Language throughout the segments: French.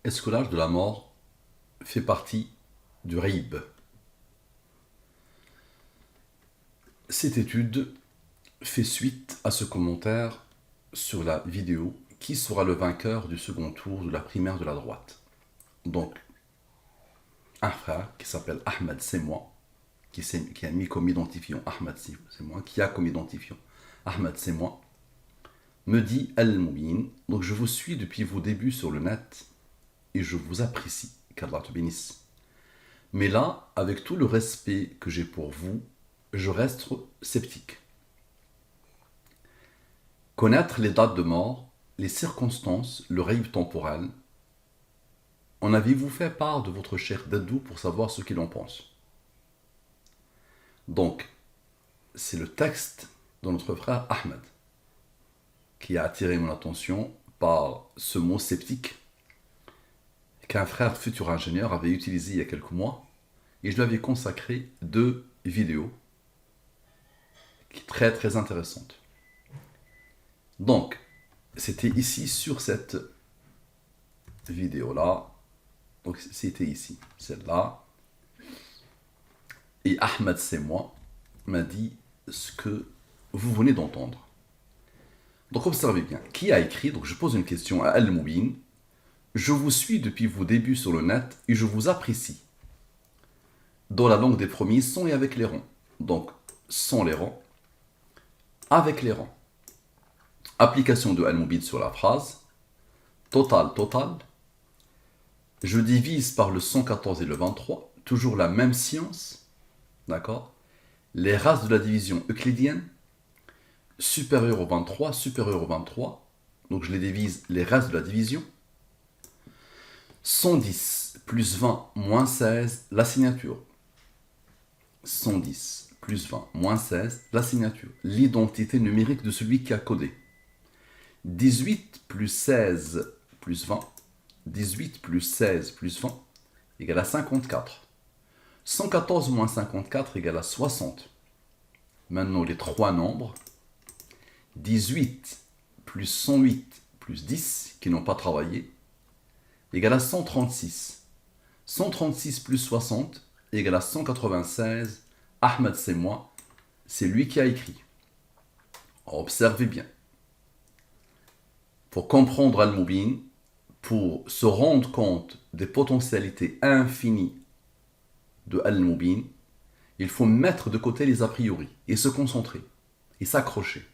Est-ce que l'âge de la mort fait partie du Rib? Cette étude fait suite à ce commentaire sur la vidéo qui sera le vainqueur du second tour de la primaire de la droite. Donc, un frère qui s'appelle Ahmed, c'est moi, qui a mis comme identifiant Ahmed, c'est moi, qui a comme identifiant Ahmed, c'est moi, me dit Al-Moubin. Donc, je vous suis depuis vos débuts sur le net et je vous apprécie, qu'Allah te bénisse. Mais là, avec tout le respect que j'ai pour vous, je reste sceptique. Connaître les dates de mort, les circonstances, le rêve temporel, en avez-vous fait part de votre cher Dadou pour savoir ce qu'il en pense? Donc, c'est le texte de notre frère Ahmed qui a attiré mon attention par ce mot sceptique qu'un frère futur ingénieur avait utilisé il y a quelques mois, et je lui avais consacré 2 vidéos très très intéressantes. Donc, c'était ici sur cette vidéo-là, donc c'était ici, celle-là, et Ahmed, c'est moi, m'a dit ce que vous venez d'entendre. Donc observez bien, qui a écrit? Donc je pose une question à Al-Moubin. Je vous suis depuis vos débuts sur le net et je vous apprécie. Dans la langue des premiers, sans et avec les rangs. Donc, sans les rangs, avec les rangs. Application de Al-Moubin sur la phrase. Total, total. Je divise par le 114 et le 23. Toujours la même science. D'accord? Les races de la division euclidienne. Supérieur au 23, supérieur au 23. Donc je les divise, les races de la division. 110 plus 20 moins 16, la signature. 110 plus 20 moins 16, la signature. L'identité numérique de celui qui a codé. 18 plus 16 plus 20. 18 plus 16 plus 20 égale à 54. 114 moins 54 égale à 60. Maintenant les trois nombres. 18 plus 108 plus 10 qui n'ont pas travaillé égale à 136. 136 plus 60 égale à 196. Ahmed, c'est moi. C'est lui qui a écrit. Observez bien. Pour comprendre Al-Moubin, pour se rendre compte des potentialités infinies de Al-Moubin, il faut mettre de côté les a priori et se concentrer et s'accrocher.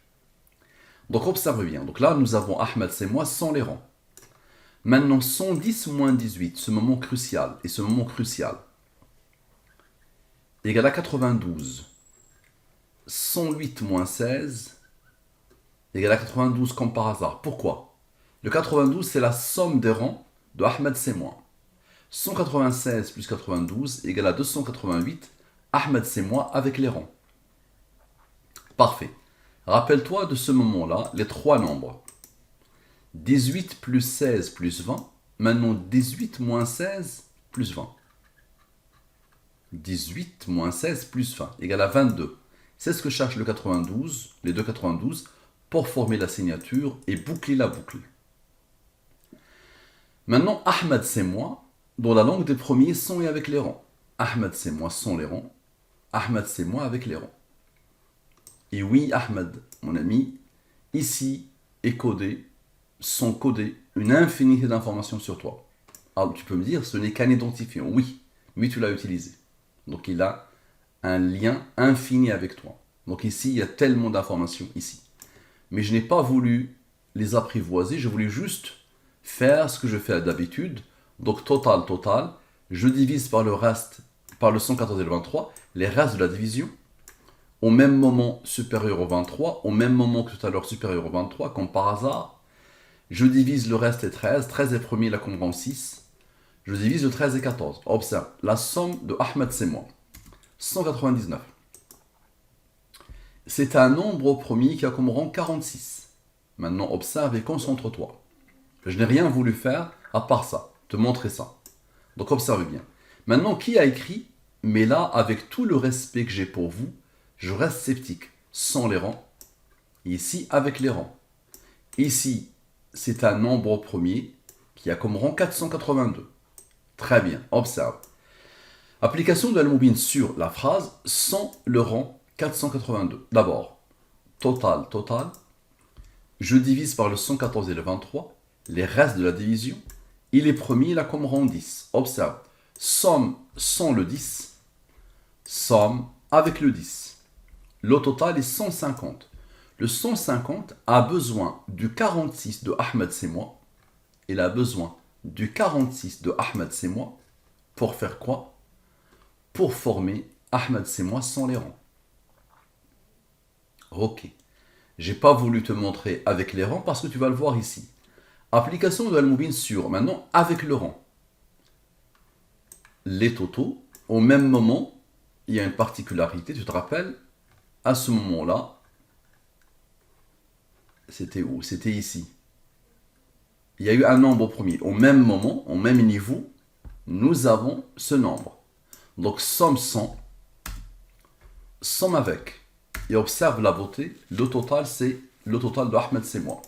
Donc observez bien. Donc là, nous avons Ahmed, c'est moi, sans les rangs. Maintenant, 110 moins 18, ce moment crucial, et ce moment crucial, égale à 92. 108 moins 16 égale à 92 comme par hasard. Pourquoi? Le 92, c'est la somme des rangs de Ahmed, c'est moi. 196 plus 92 égale à 288. Ahmed, c'est moi avec les rangs. Parfait. Rappelle-toi de ce moment-là, les trois nombres. 18 plus 16 plus 20. Maintenant, 18 moins 16 plus 20. 18 moins 16 plus 20 égale à 22. C'est ce que cherche le 92, les deux 92, pour former la signature et boucler la boucle. Maintenant, Ahmed, c'est moi, dans la langue des premiers, sans et avec les rangs. Ahmed, c'est moi, sans les rangs. Ahmed, c'est moi, avec les rangs. Et oui, Ahmed, mon ami, ici est codé, sont codées une infinité d'informations sur toi. Alors tu peux me dire, ce n'est qu'un identifiant, oui, mais tu l'as utilisé. Donc il a un lien infini avec toi. Donc ici, il y a tellement d'informations ici. Mais je n'ai pas voulu les apprivoiser, je voulais juste faire ce que je fais d'habitude. Donc total, total, je divise par le reste, par le 114 et le 23, les restes de la division, au même moment supérieur au 23, au même moment que tout à l'heure supérieur au 23, comme par hasard, je divise le reste et 13, 13 est premier, la comprend 6, je divise le 13 et 14. Observe, la somme de Ahmed, c'est moi. 199. C'est un nombre au premier qui a comme rang 46. Maintenant, observe et concentre-toi. Je n'ai rien voulu faire à part ça, te montrer ça. Donc observe bien. Maintenant, qui a écrit? Mais là, avec tout le respect que j'ai pour vous, je reste sceptique. Sans les rangs. Ici, avec les rangs. Ici, c'est un nombre au premier. qui a comme rang 482. Très bien, observe. Application de Al-Mubin sur la phrase sans le rang 482. D'abord, total. Je divise par le 114 et le 23. Les restes de la division. Il est premier, il a comme rang 10. Observe. Somme sans le 10. Somme avec le 10. Le total est 150. Le 150 a besoin du 46 de Ahmed c'est moi. Il a besoin du 46 de Ahmed c'est moi. Pour faire quoi? Pour former Ahmed c'est moi sans les rangs. Ok. J'ai pas voulu te montrer avec les rangs parce que tu vas le voir ici. Application de Al-Mubin sur, maintenant, avec le rang. Les totaux, au même moment, il y a une particularité, tu te rappelles, à ce moment-là, c'était où? C'était ici. Il y a eu un nombre au premier. Au même moment, au même niveau, nous avons ce nombre. Donc, somme 100, somme avec. Et observe la beauté, le total, c'est le total de Ahmed, c'est moi.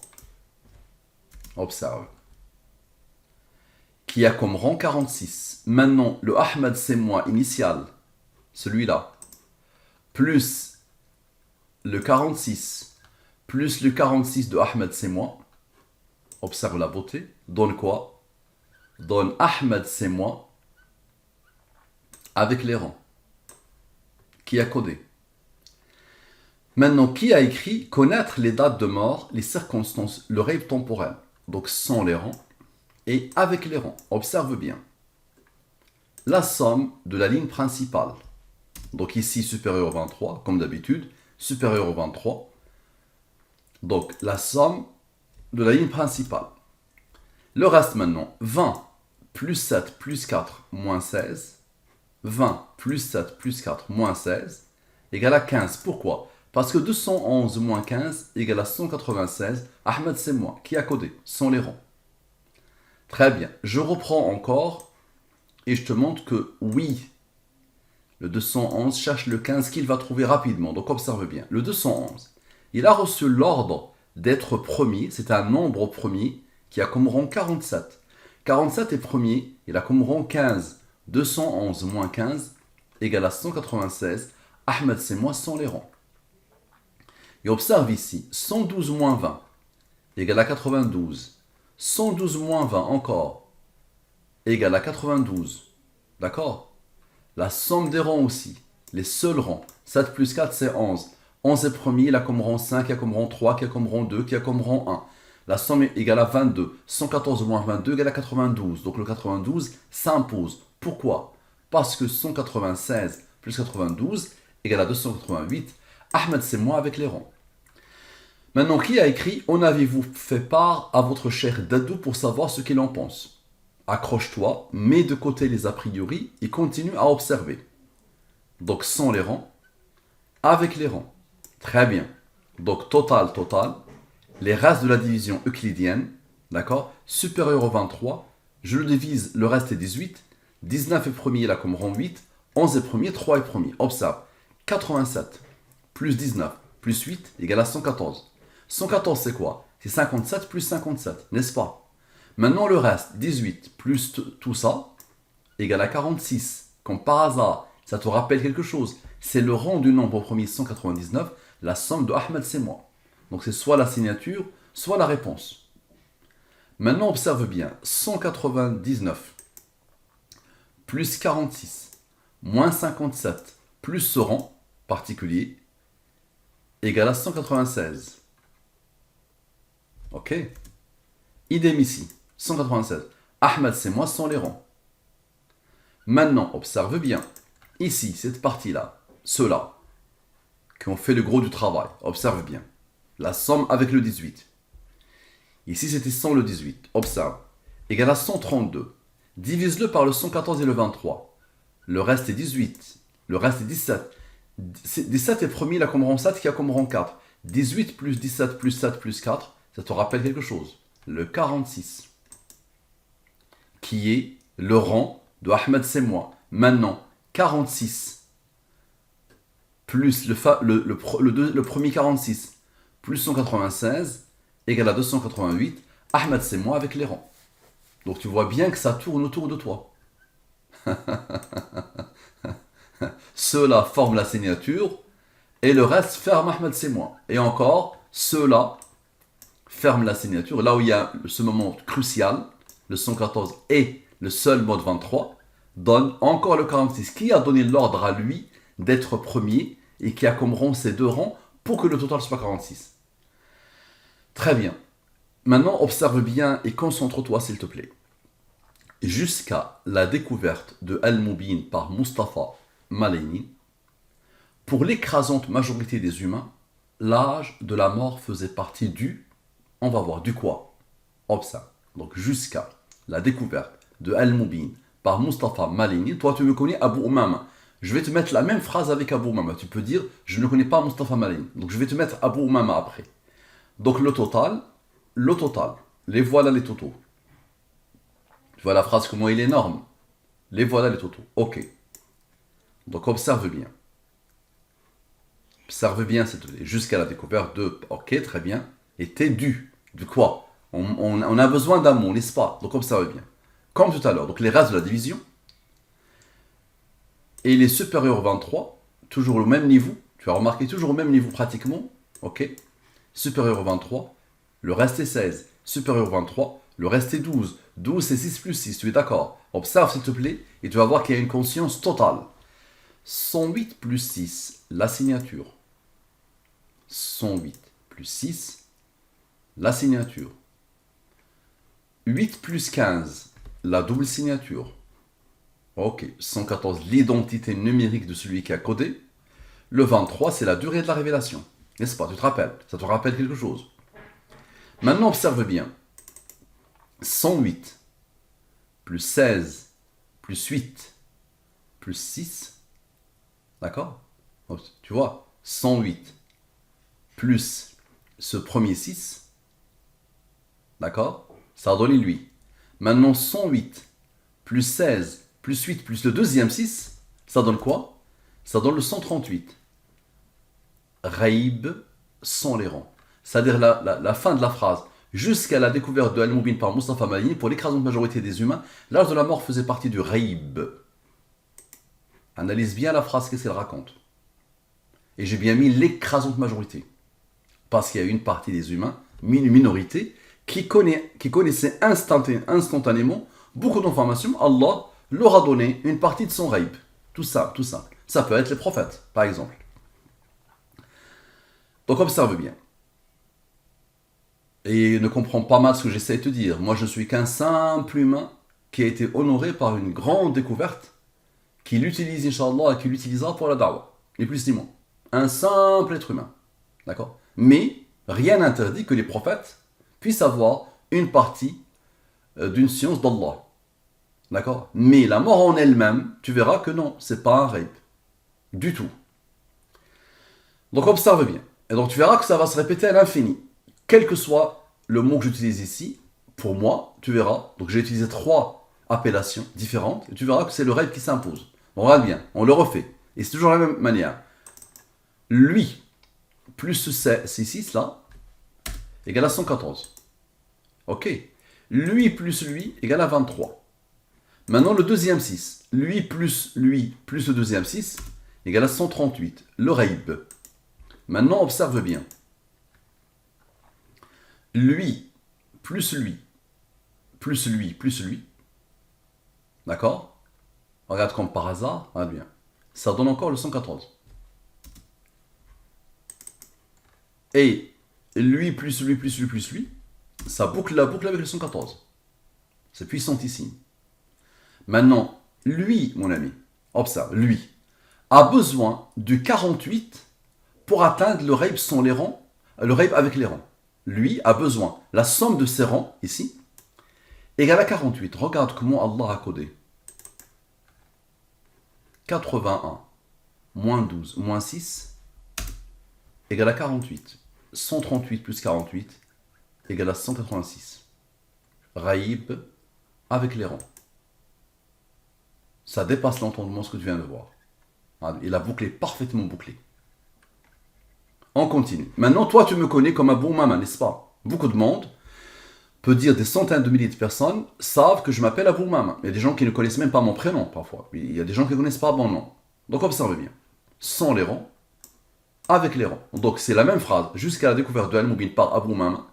Observe. Qui a comme rang 46. Maintenant, le Ahmed, c'est moi initial, celui-là, plus le 46, plus le 46 de Ahmed, c'est moi. Observe la beauté. Donne quoi? Donne Ahmed, c'est moi, avec les rangs. Qui a codé? Maintenant, qui a écrit connaître les dates de mort, les circonstances, le rêve temporel? Donc, sans les rangs et avec les rangs. Observe bien. La somme de la ligne principale. Donc, ici, supérieur au 23, comme d'habitude, supérieur au 23. Donc, la somme de la ligne principale. Le reste maintenant, 20 plus 7 plus 4 moins 16. 20 plus 7 plus 4 moins 16 égale à 15. Pourquoi? Parce que 211 moins 15 égale à 196. Ahmed, c'est moi qui a codé, sans les rangs. Très bien. Je reprends encore et je te montre que oui, le 211 cherche le 15 qu'il va trouver rapidement. Donc observe bien. Le 211, il a reçu l'ordre d'être premier. C'est un nombre premier qui a comme rang 47. 47 est premier, il a comme rang 15. 211 moins 15 égale à 196. Ahmed, c'est moi sans les rangs. Et observe ici, 112 moins 20 égale à 92. 112 moins 20 encore égale à 92. D'accord? La somme des rangs aussi. Les seuls rangs. 7 plus 4, c'est 11. 11 est premier, il a comme rang 5, il a comme rang 3, qui a comme rang 2, qui a comme rang 1. La somme est égale à 22. 114 moins 22 égale à 92. Donc le 92 s'impose. Pourquoi? Parce que 196 plus 92 égale à 288. Ahmed, c'est moi avec les rangs. Maintenant, qui a écrit « En avez-vous fait part à votre cher Dadou pour savoir ce qu'il en pense ?» Accroche-toi, mets de côté les a priori et continue à observer. Donc sans les rangs, avec les rangs. Très bien. Donc total. Les restes de la division euclidienne, d'accord, supérieur au 23, je le divise, le reste est 18. 19 est premier, il a comme rang 8. 11 est premier, 3 est premier. Observe. 87 plus 19 plus 8 égale à 114. 114 c'est quoi? C'est 57 plus 57, n'est-ce pas? Maintenant le reste, 18 plus tout ça, égale à 46. Comme par hasard, ça te rappelle quelque chose. C'est le rang du nombre premier 199, la somme de Ahmed c'est moi. Donc c'est soit la signature, soit la réponse. Maintenant observe bien, 199 plus 46 moins 57 plus ce rang particulier égale à 196. Ok? Idem ici, 196. Ahmed, c'est moi sans les rangs. Maintenant, observe bien. Ici, cette partie-là, ceux-là, qui ont fait le gros du travail. Observe bien. La somme avec le 18. Ici, c'était sans le 18. Observe. Égale à 132. Divise-le par le 114 et le 23. Le reste est 18. Le reste est 17. 17 est premier, il a comme rang 7 qui a comme rang 4. 18 plus 17 plus 7 plus 4, ça te rappelle quelque chose. Le 46. Qui est le rang de Ahmed, c'est moi. Maintenant, 46 plus le premier 46 plus 196 égale à 288. Ahmed, c'est moi avec les rangs. Donc tu vois bien que ça tourne autour de toi. Ceux-là forment la signature et le reste ferme Ahmed c'est moi. Et encore, ceux-là ferment la signature. Là où il y a ce moment crucial, le 114 et le seul mode 23, donne encore le 46 qui a donné l'ordre à lui d'être premier et qui a comme rang ces deux rangs pour que le total soit 46. Très bien. Maintenant, observe bien et concentre-toi s'il te plaît. Jusqu'à la découverte de Al-Mubin par Mustafa Malaini, pour l'écrasante majorité des humains, l'âge de la mort faisait partie du, on va voir, du quoi? Observe. Donc jusqu'à la découverte de Al-Mubin par Mustafa Malaini, toi tu me connais Abu Umama. Je vais te mettre la même phrase avec Abu Umama. Tu peux dire, je ne connais pas Mustafa Malaini. Donc je vais te mettre Abu Umama après. Donc le total, les voilà les totaux. Tu vois la phrase, comment il est énorme. Les voilà les totaux. Ok. Donc observe bien. Observe bien jusqu'à la découverte de. Ok, très bien. Et t'es dû. De quoi on a besoin d'un mot, n'est-ce pas? Donc observe bien. Comme tout à l'heure. Donc les restes de la division. Et il est supérieur au 23. Toujours au même niveau. Tu as remarqué, toujours au même niveau pratiquement. Ok. Supérieur au 23. Le reste est 16. Supérieur au 23. Le reste est 12. 12 c'est 6 plus 6. Tu es d'accord? Observe s'il te plaît. Et tu vas voir qu'il y a une conscience totale. 108 plus 6. La signature. 108 plus 6, la signature. 8 plus 15, la double signature. Ok, 114, l'identité numérique de celui qui a codé. Le 23, c'est la durée de la révélation. N'est-ce pas? Tu te rappelles? Ça te rappelle quelque chose. Maintenant, observe bien. 108 plus 16 plus 8 plus 6. D'accord? Tu vois, 108 plus ce premier 6, d'accord? Ça a donné lui. Maintenant 108 plus 16 plus 8 plus le deuxième 6, ça donne quoi? Ça donne le 138. Raïb sans les rangs. C'est-à-dire la fin de la phrase. Jusqu'à la découverte de Al-Mubin par Mustafa Malaini, pour l'écrasante majorité des humains, l'âge de la mort faisait partie du Raïb. Analyse bien la phrase, qu'est-ce qu'elle raconte. Et j'ai bien mis l'écrasante majorité. Parce qu'il y a une partie des humains, une minorité, qui connaissait instantanément beaucoup d'informations. Allah leur a donné une partie de son raïb. Tout ça, tout simple. Ça peut être les prophètes, par exemple. Donc observe bien. Et ne comprends pas mal ce que j'essaie de te dire. Moi, je suis qu'un simple humain qui a été honoré par une grande découverte, qui l'utilise, Inch'Allah, et qui l'utilisera pour la da'wah. Ni plus ni moins. Un simple être humain. D'accord? Mais rien n'interdit que les prophètes puissent avoir une partie d'une science d'Allah. D'accord? Mais la mort en elle-même, tu verras que non, c'est pas un rape. Du tout. Donc observe bien. Et donc tu verras que ça va se répéter à l'infini. Quel que soit le mot que j'utilise ici, pour moi, tu verras. Donc j'ai utilisé 3 appellations différentes. Et tu verras que c'est le rape qui s'impose. On regarde bien, on le refait. Et c'est toujours la même manière. Lui, plus ces 6 là, égale à 114. Ok. Lui plus lui égale à 23. Maintenant le deuxième 6. Lui plus le deuxième 6 égale à 138. Le raïb. Maintenant observe bien. Lui plus lui plus lui plus lui. D'accord? Regarde comme par hasard. Regarde bien. Ça donne encore le 114. Et lui plus lui plus lui plus lui, ça boucle la boucle avec le 114. C'est puissantissime. Maintenant, lui, mon ami, observe, lui, a besoin du 48 pour atteindre le raïb sans les rangs, le raïb avec les rangs. Lui a besoin, la somme de ses rangs, ici, égale à 48. Regarde comment Allah a codé. 81 moins 12 moins 6 égale à 48. 138 plus 48 égale à 186. Raïb avec les rangs. Ça dépasse l'entendement ce que tu viens de voir. Et la boucle est parfaitement bouclée. On continue. Maintenant, toi, tu me connais comme Abu Umama, n'est-ce pas? Beaucoup de monde peut dire des centaines de milliers de personnes savent que je m'appelle Abou Umama. Il y a des gens qui ne connaissent même pas mon prénom parfois. Il y a des gens qui ne connaissent pas mon nom. Donc observez bien. Sans les rangs, avec les rangs. Donc c'est la même phrase. Jusqu'à la découverte de Al-Mubin par Abou Umama.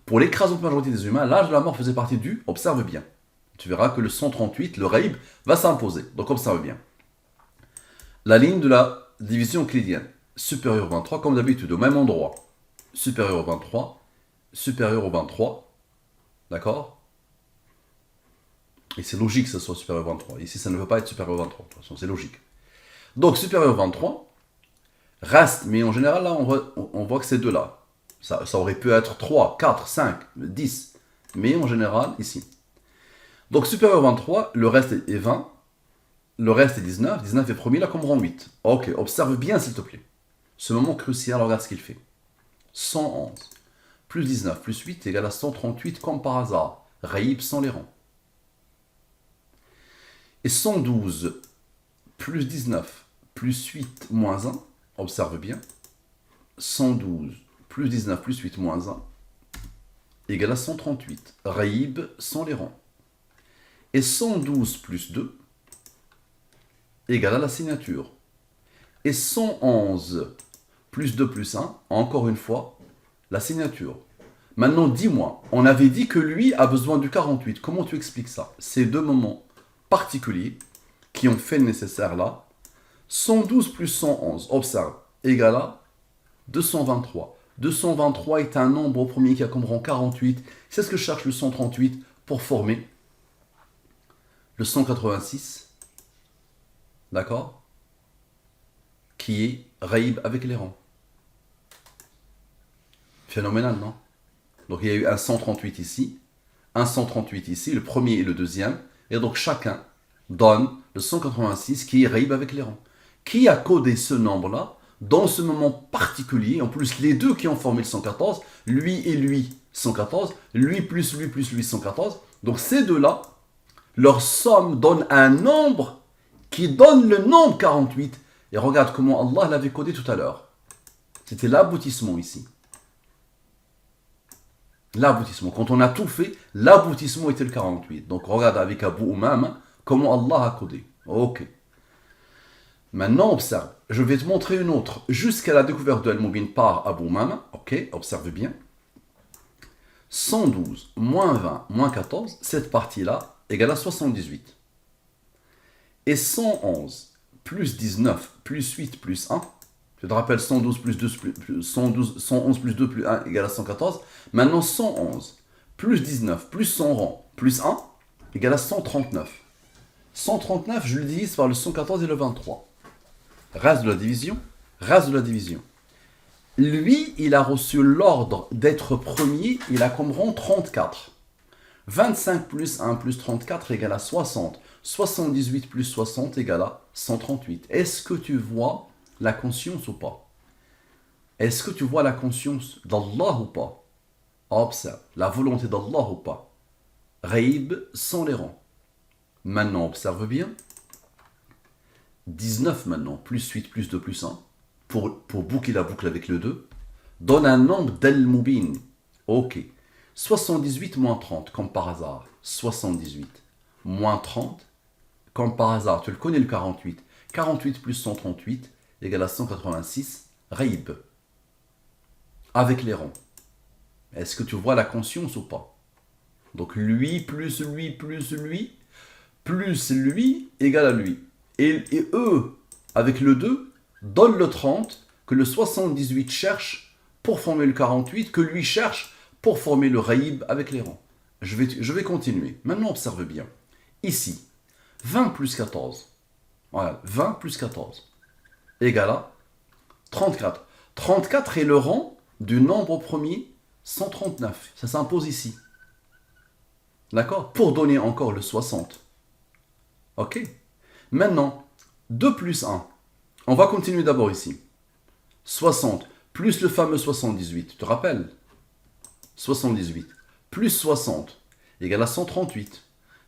Pour l'écrasante majorité des humains, l'âge de la mort faisait partie du, observe bien. Tu verras que le 138, le Raïb, va s'imposer. Donc observe bien. La ligne de la division euclidienne, supérieure au 23, comme d'habitude, au même endroit. Supérieur au 23, supérieur au 23. D'accord? Et c'est logique que ce soit supérieur au 23. Ici, ça ne veut pas être supérieur au 23. De toute façon, c'est logique. Donc, supérieur au 23, reste, mais en général, là, on voit que c'est deux là. Ça aurait pu être 3, 4, 5, 10. Mais en général, ici. Donc, supérieur au 23, le reste est 20. Le reste est 19. 19 est premier, là, comme rang 8. Ok, observe bien, s'il te plaît. Ce moment crucial, regarde ce qu'il fait. 111 plus 19 plus 8 égale à 138, comme par hasard. Raïb sans les rangs. Et 112 plus 19 plus 8 moins 1, observe bien. 112 plus 19 plus 8 moins 1 égale à 138. Raïb sans les rangs. Et 112 plus 2 égale à la signature. Et 111 plus 2 plus 1, encore une fois, la signature. Maintenant, dis-moi, on avait dit que lui a besoin du 48. Comment tu expliques ça? Ces deux moments particuliers qui ont fait le nécessaire là. 112 plus 111, observe, égale à 223. 223 est un nombre au premier qui a comme rang 48. C'est ce que cherche le 138 pour former le 186. D'accord? Qui est Raïb avec les rangs. Phénoménal, non? Donc il y a eu un 138 ici, un 138 ici, le premier et le deuxième. Et donc chacun donne le 186 qui est Raïb avec les rangs. Qui a codé ce nombre-là dans ce moment particulier? En plus, les deux qui ont formé le 114, lui et lui 114, lui plus lui 114. Donc ces deux-là, leur somme donne un nombre qui donne le nombre 48. Et regarde comment Allah l'avait codé tout à l'heure. C'était l'aboutissement ici. L'aboutissement. Quand on a tout fait, l'aboutissement était le 48. Donc regarde avec Abou Umama comment Allah a codé. Ok. Maintenant, observe. Je vais te montrer une autre. Jusqu'à la découverte de Al-Mubin par Abou Umama. Ok, observe bien. 112 moins 20 moins 14, cette partie-là égale à 78. Et 111 plus 19 plus 8 plus 1. Je te rappelle 112 plus 2 plus 111 plus 2 plus 1 égale à 114. Maintenant 111 plus 19 plus 100 rang plus 1 égale à 139. 139, je le divise par le 114 et le 23. Reste de la division. Reste de la division. Lui, il a reçu l'ordre d'être premier. Il a comme rang 34. 25 plus 1 plus 34 égale à 60. 78 plus 60 égale à 138. Est-ce que tu vois la conscience ou pas? Est-ce que tu vois la conscience d'Allah ou pas? Observe. La volonté d'Allah ou pas? Raïb sans les rangs. Maintenant, observe bien. 19 maintenant, plus 8, plus 2, plus 1, pour boucler la boucle avec le 2, donne un nombre d'Al-Mubin. Ok. 78 moins 30, comme par hasard. 78 moins 30, comme par hasard. Tu le connais le 48. 48 plus 138 égale à 186. Raïb. Avec les rangs. Est-ce que tu vois la conscience ou pas? Donc lui plus lui plus lui plus lui égale à lui. Et eux, avec le 2, donnent le 30 que le 78 cherche pour former le 48, que lui cherche pour former le Raïb avec les rangs. Je vais continuer. Maintenant, observe bien. Ici, 20 plus 14. Voilà, 20 plus 14 égale à 34. 34 est le rang du nombre premier 139. Ça s'impose ici. D'accord? Pour donner encore le 60. Ok? Maintenant, 2 plus 1. On va continuer d'abord ici. 60 plus le fameux 78. Tu te rappelles? 78 plus 60 égale à 138.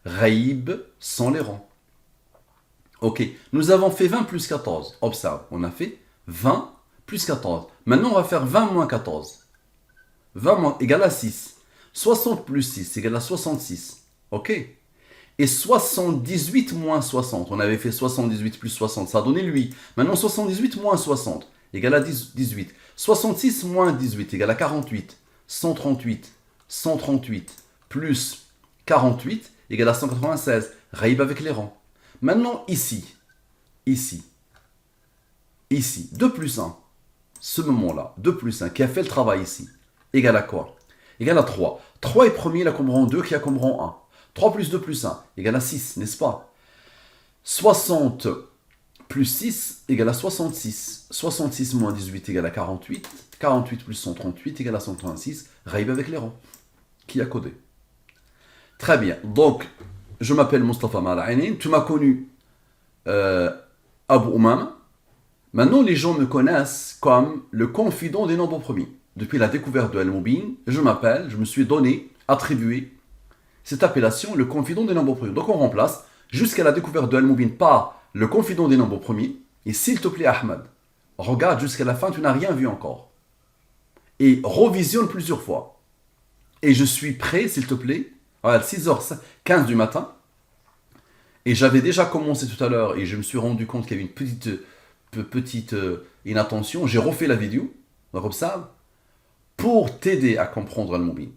Raïb sans les rangs. Ok, nous avons fait 20 plus 14. Observe, on a fait 20 plus 14. Maintenant, on va faire 20 moins 14. 20 moins égale à 6. 60 plus 6 c'est égal à 66. Ok. Et 78 moins 60. On avait fait 78 plus 60. Ça a donné lui. Maintenant 78 moins 60 égale à 18. 66 moins 18 égale à 48. 138. 138 plus 48 égale à 196. Raïb avec les rangs. Maintenant ici. 2 plus 1. Ce moment-là. 2 plus 1 qui a fait le travail ici. Égale à quoi? Égale à 3. 3 est premier, il a comme rang 2 qui a comme rang 1. 3 plus 2 plus 1 égale à 6, n'est-ce pas? 60 plus 6 égale à 66. 66 moins 18 égale à 48. 48 plus 138 égale à 136. Raïb avec les rangs. Qui a codé? Très bien. Donc, je m'appelle Mustafa Mal'ainin. Tu m'as connu Abu Umama. Maintenant, les gens me connaissent comme le confident des nombres premiers. Depuis la découverte de Al-Mubin, je me suis donné, attribué cette appellation, le confident des nombres premiers. Donc on remplace jusqu'à la découverte de Al-Mubin par le confident des nombres premiers. Et s'il te plaît, Ahmed, regarde jusqu'à la fin, tu n'as rien vu encore. Et revisionne plusieurs fois. Et je suis prêt, s'il te plaît, à 6h15 du matin. Et j'avais déjà commencé tout à l'heure et je me suis rendu compte qu'il y avait une petite inattention. J'ai refait la vidéo, donc comme ça, pour t'aider à comprendre Al-Mubin.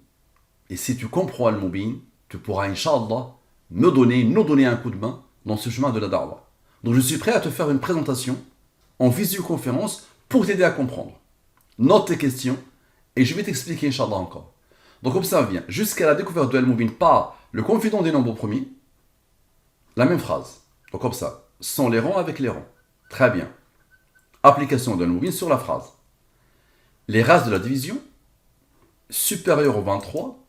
Et si tu comprends Al-Mubin, tu pourras, Inch'Allah, nous donner un coup de main dans ce chemin de la da'wah. Donc je suis prêt à te faire une présentation en visioconférence pour t'aider à comprendre. Note tes questions et je vais t'expliquer, Inch'Allah, encore. Donc observe bien, jusqu'à la découverte de Al-Mubin par le confident des nombres premiers, la même phrase. Donc comme ça, sans les rangs avec les rangs. Très bien. Application de Al-Mubin sur la phrase. Les races de la division, supérieur au 23,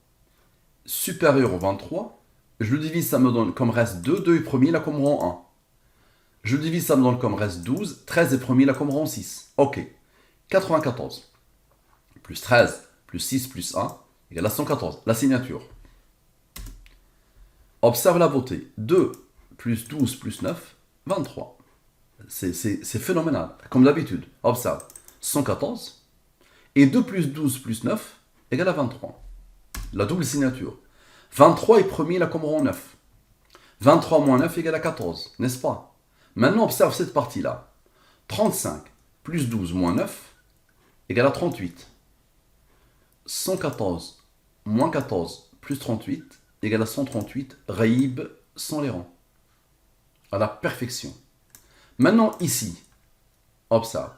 je le divise, ça me donne comme reste 2, 2 est premier, là comme rang 1. Je le divise, ça me donne comme reste 12, 13 est premier, là comme rang 6. Ok. 94. Plus 13, plus 6, plus 1, égale à 114. La signature. Observe la beauté. 2 plus 12 plus 9, 23. C'est phénoménal, comme d'habitude. Observe. 114. Et 2 plus 12 plus 9 égale à 23. La double signature. 23 est premier, là comme rang 9. 23 moins 9 égale à 14, n'est-ce pas? Maintenant, observe cette partie-là. 35 plus 12 moins 9 égale à 38. 114 moins 14 plus 38 égale à 138. Raïb sans les rangs. À la perfection. Maintenant, ici, observe.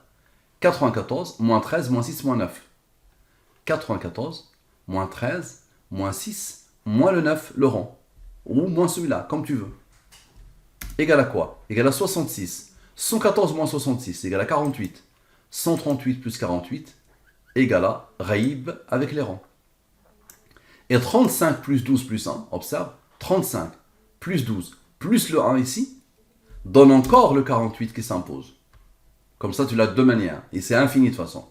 94 moins 13 moins 6 moins 9. 94 moins 13 moins 6 moins le 9, le rang. Ou moins celui-là, comme tu veux. Égal à quoi? Égal à 66. 114 moins 66 égale à 48. 138 plus 48 égale à Raïb avec les rangs. Et 35 plus 12 plus 1, observe, 35 plus 12 plus le 1 ici, donne encore le 48 qui s'impose. Comme ça, tu l'as de deux manières. Et c'est infini de toute façon.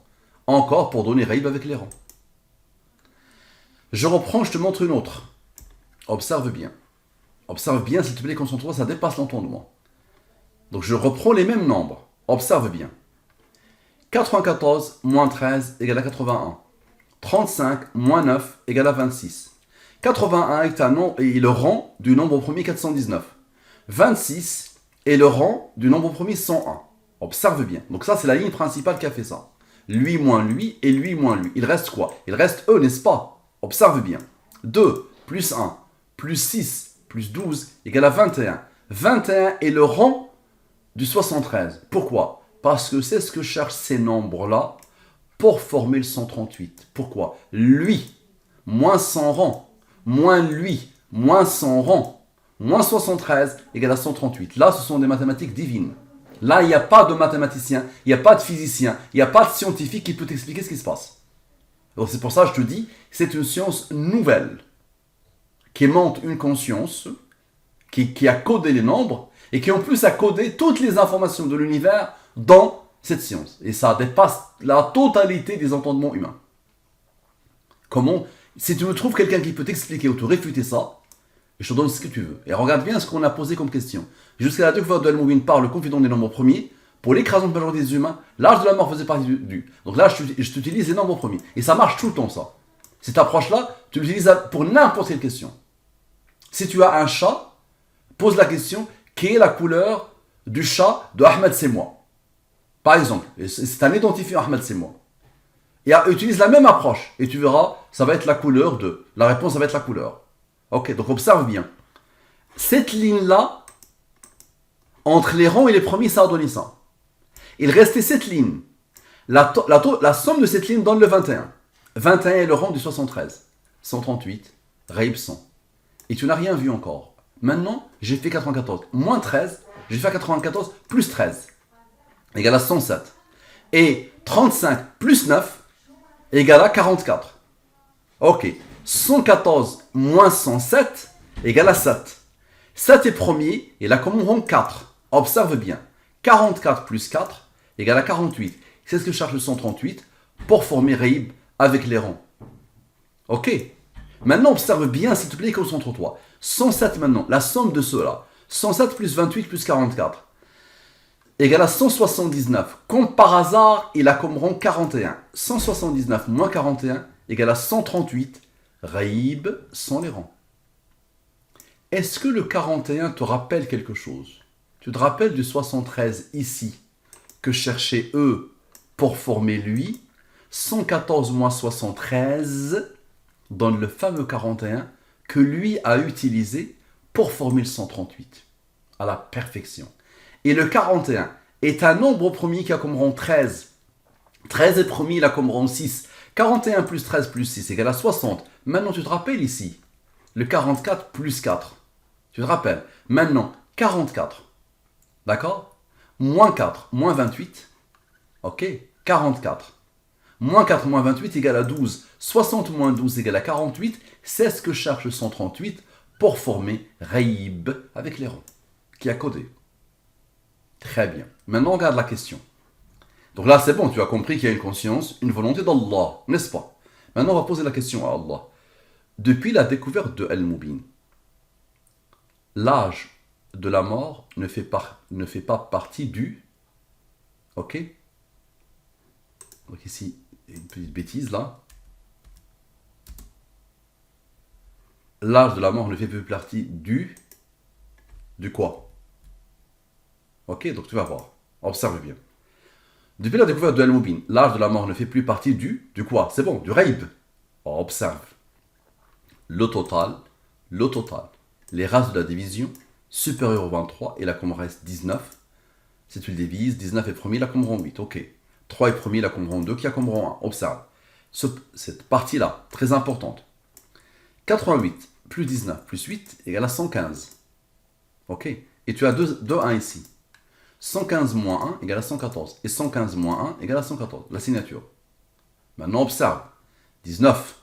Encore pour donner Raïb avec les rangs. Je reprends, je te montre une autre. Observe bien. Observe bien, s'il te plaît, concentre-toi, ça dépasse l'entendement. Donc je reprends les mêmes nombres. Observe bien. 94 moins 13 égale à 81. 35 moins 9 égale à 26. 81 est le rang du nombre premier 419. 26 est le rang du nombre premier 101. Observe bien. Donc ça, c'est la ligne principale qui a fait ça. Lui moins lui et lui moins lui. Il reste quoi? Il reste eux, n'est-ce pas? Observe bien. 2 plus 1 plus 6 plus 12 égale à 21. 21 est le rang du 73. Pourquoi? Parce que c'est ce que cherchent ces nombres-là pour former le 138. Pourquoi? Lui, moins 100 rangs, moins lui, moins 100 rangs, moins 73 égale à 138. Là, ce sont des mathématiques divines. Là, il n'y a pas de mathématicien, il n'y a pas de physicien, il n'y a pas de scientifique qui peut t'expliquer ce qui se passe. Donc c'est pour ça que je te dis, c'est une science nouvelle, qui montre une conscience, qui a codé les nombres, et qui en plus a codé toutes les informations de l'univers dans cette science. Et ça dépasse la totalité des entendements humains. Comment? Si tu me trouves quelqu'un qui peut t'expliquer ou te réfuter ça, je te donne ce que tu veux. Et regarde bien ce qu'on a posé comme question. Jusqu'à la découverte de Al-Mubin par le confident des nombres premiers, pour l'écrasante majorité des humains, l'âge de la mort faisait partie du. Donc là, je t'utilise les nombres premiers. Et ça marche tout le temps, ça. Cette approche-là, tu l'utilises pour n'importe quelle question. Si tu as un chat, pose la question, quelle est la couleur du chat de Ahmed c'est moi? Par exemple, c'est un identifiant Ahmed c'est moi. Et utilise la même approche. Et tu verras, ça va être la couleur de. La réponse, ça va être la couleur. Ok, donc observe bien. Cette ligne-là, entre les rangs et les premiers, ça a donné ça. Il restait cette ligne. La somme de cette ligne donne le 21. 21 est le rang du 73. 138, Raïb 100. Et tu n'as rien vu encore. Maintenant, j'ai fait 94. Moins 13, j'ai fait 94 plus 13. Égale à 107. Et 35 plus 9 égale à 44. Ok. 114 moins 107 égale à 7. 7 est premier, et là comme on rend 4. Observe bien. 44 plus 4 égale à 48. C'est ce que cherche le 138 pour former Raïb avec les rangs. Ok. Maintenant, observe bien, s'il te plaît, concentre-toi. 107 maintenant, la somme de ceux-là. 107 plus 28 plus 44 égale à 179. Comme par hasard, il a comme rang 41. 179 moins 41 égale à 138. Raïb sans les rangs. Est-ce que le 41 te rappelle quelque chose? Tu te rappelles du 73 ici, que cherchaient eux pour former lui? 114 moins 73 donne le fameux 41 que lui a utilisé pour former le 138. À la perfection. Et le 41 est un nombre premier qui a comme rang 13. 13 est premier, il a comme rang 6. 41 plus 13 plus 6 égale à 60. Maintenant, tu te rappelles ici, le 44 plus 4. Tu te rappelles? Maintenant, 44. D'accord? Moins 4, moins 28. Ok? 44. Moins 4 moins 28 égale à 12. 60 moins 12 égale à 48. C'est ce que cherche le 138 pour former Raïb avec les rangs, qui a codé. Très bien. Maintenant, on regarde la question. Donc là, c'est bon, tu as compris qu'il y a une conscience, une volonté d'Allah, n'est-ce pas? Maintenant, on va poser la question à Allah. Depuis la découverte de Al-Mubin, l'âge de la mort ne fait pas partie du... Ok? Donc ici, une petite bêtise là. L'âge de la mort ne fait plus partie du... Du quoi? Ok, donc tu vas voir. Observe bien. Depuis la découverte de Al-Mubin, l'âge de la mort ne fait plus partie du quoi? C'est bon, du Raïb. Observe. Le total, les races de la division, supérieure au 23, et là comme reste 19. Si tu le divises, 19 est premier, là comme rang 8, ok. 3 est premier, là comme rang 2, qui a comme rang 1. Observe. Cette partie-là, très importante. 88 plus 19 plus 8 égale à 115. Ok. Et tu as 2 1 ici. 115 moins 1 égale à 114. Et 115 moins 1 égale à 114. La signature. Maintenant, observe. 19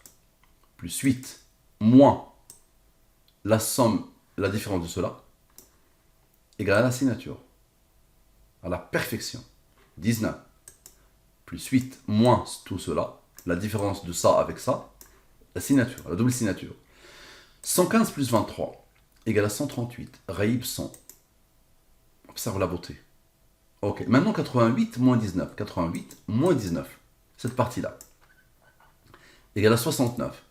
plus 8 moins la somme, la différence de cela, égale à la signature. À la perfection. 19 plus 8 moins tout cela, la différence de ça avec ça, la signature, la double signature. 115 plus 23 égale à 138. Raïb 100. Observe la beauté. Ok, maintenant 88 moins 19. 88 moins 19. Cette partie-là. Égale à 69.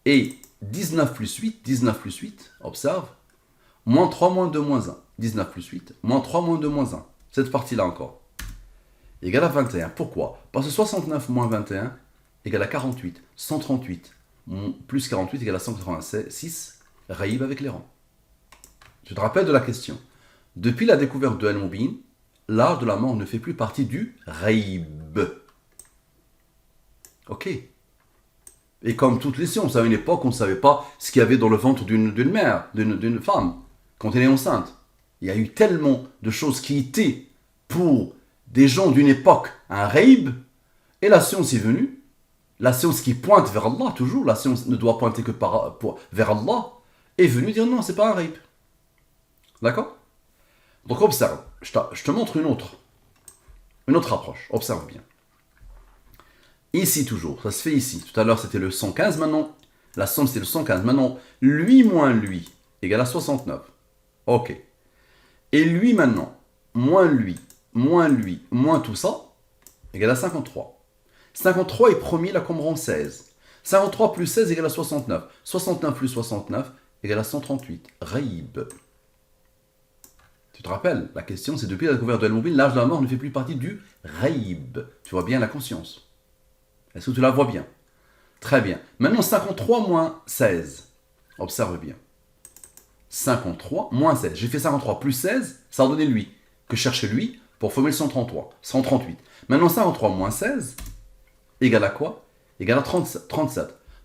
Et 19 plus 8, observe. Moins 3 moins 2 moins 1. 19 plus 8, moins 3 moins 2 moins 1. Cette partie-là encore. Égale à 21. Pourquoi? Parce que 69 moins 21 égale à 48. 138 plus 48 égale à 186. Raïb avec les rangs. Je te rappelle de la question. Depuis la découverte de Al-Mubin, l'âge de la mort ne fait plus partie du Raïb. Ok. Et comme toutes les sciences, à une époque, on ne savait pas ce qu'il y avait dans le ventre d'une mère, d'une femme, quand elle est enceinte. Il y a eu tellement de choses qui étaient pour des gens d'une époque un Raïb, et la science est venue. La science qui pointe vers Allah, toujours, la science ne doit pointer que vers Allah, est venue dire non, c'est pas un Raïb. D'accord? Donc observe, je te montre une autre approche, observe bien. Ici toujours, ça se fait ici. Tout à l'heure c'était le 115, maintenant la somme c'est le 115. Maintenant, lui moins lui égale à 69. Ok. Et lui maintenant, moins moins tout ça, égale à 53. 53 est premier là comme rang 16. 53 plus 16 égale à 69. 69 plus 69 égale à 138. Ghaib. Tu te rappelles, la question c'est depuis la découverte de Al-Mubin, l'âge de la mort ne fait plus partie du Ghaib. Tu vois bien la conscience. Est-ce que tu la vois bien? Très bien. Maintenant 53 moins 16. Observe bien. 53 moins 16. J'ai fait 53 plus 16, ça a donné lui. Que chercher lui pour former le 133. 138. Maintenant 53 moins 16 égale à quoi? Égale à 37.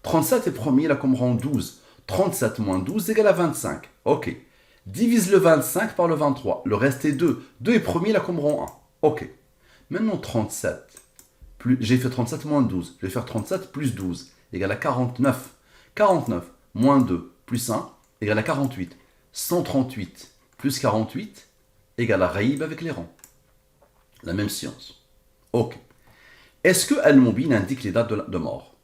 37 est premier, là comme rang 12. 37 moins 12 égale à 25. Ok. Divise le 25 par le 23. Le reste est 2. 2 est premier, là comme rang 1. Ok. Maintenant 37. J'ai fait 37 moins 12. Je vais faire 37 plus 12 égale à 49. 49 moins 2 plus 1 égale à 48. 138 plus 48 égale à Ghaib avec les rangs. La même science. Ok. Est-ce que Al-Mubin indique les dates de mort?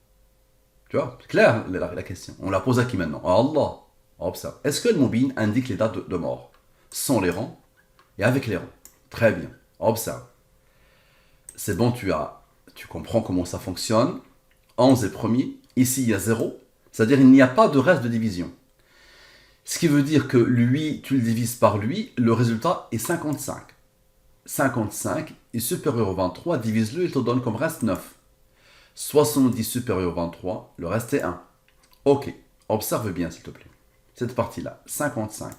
Tu vois, c'est clair la question. On la pose à qui maintenant? À Allah. Observe. Est-ce que Al-Mubin indique les dates de mort? Sans les rangs et avec les rangs. Très bien. Observe. C'est bon, tu comprends comment ça fonctionne. 11 est premier. Ici, il y a 0. C'est-à-dire qu'il n'y a pas de reste de division. Ce qui veut dire que lui, tu le divises par lui, le résultat est 55. 55 est supérieur au 23, divise-le, il te donne comme reste 9. 70 supérieur au 23, le reste est 1. Ok, observe bien s'il te plaît. Cette partie-là, 55.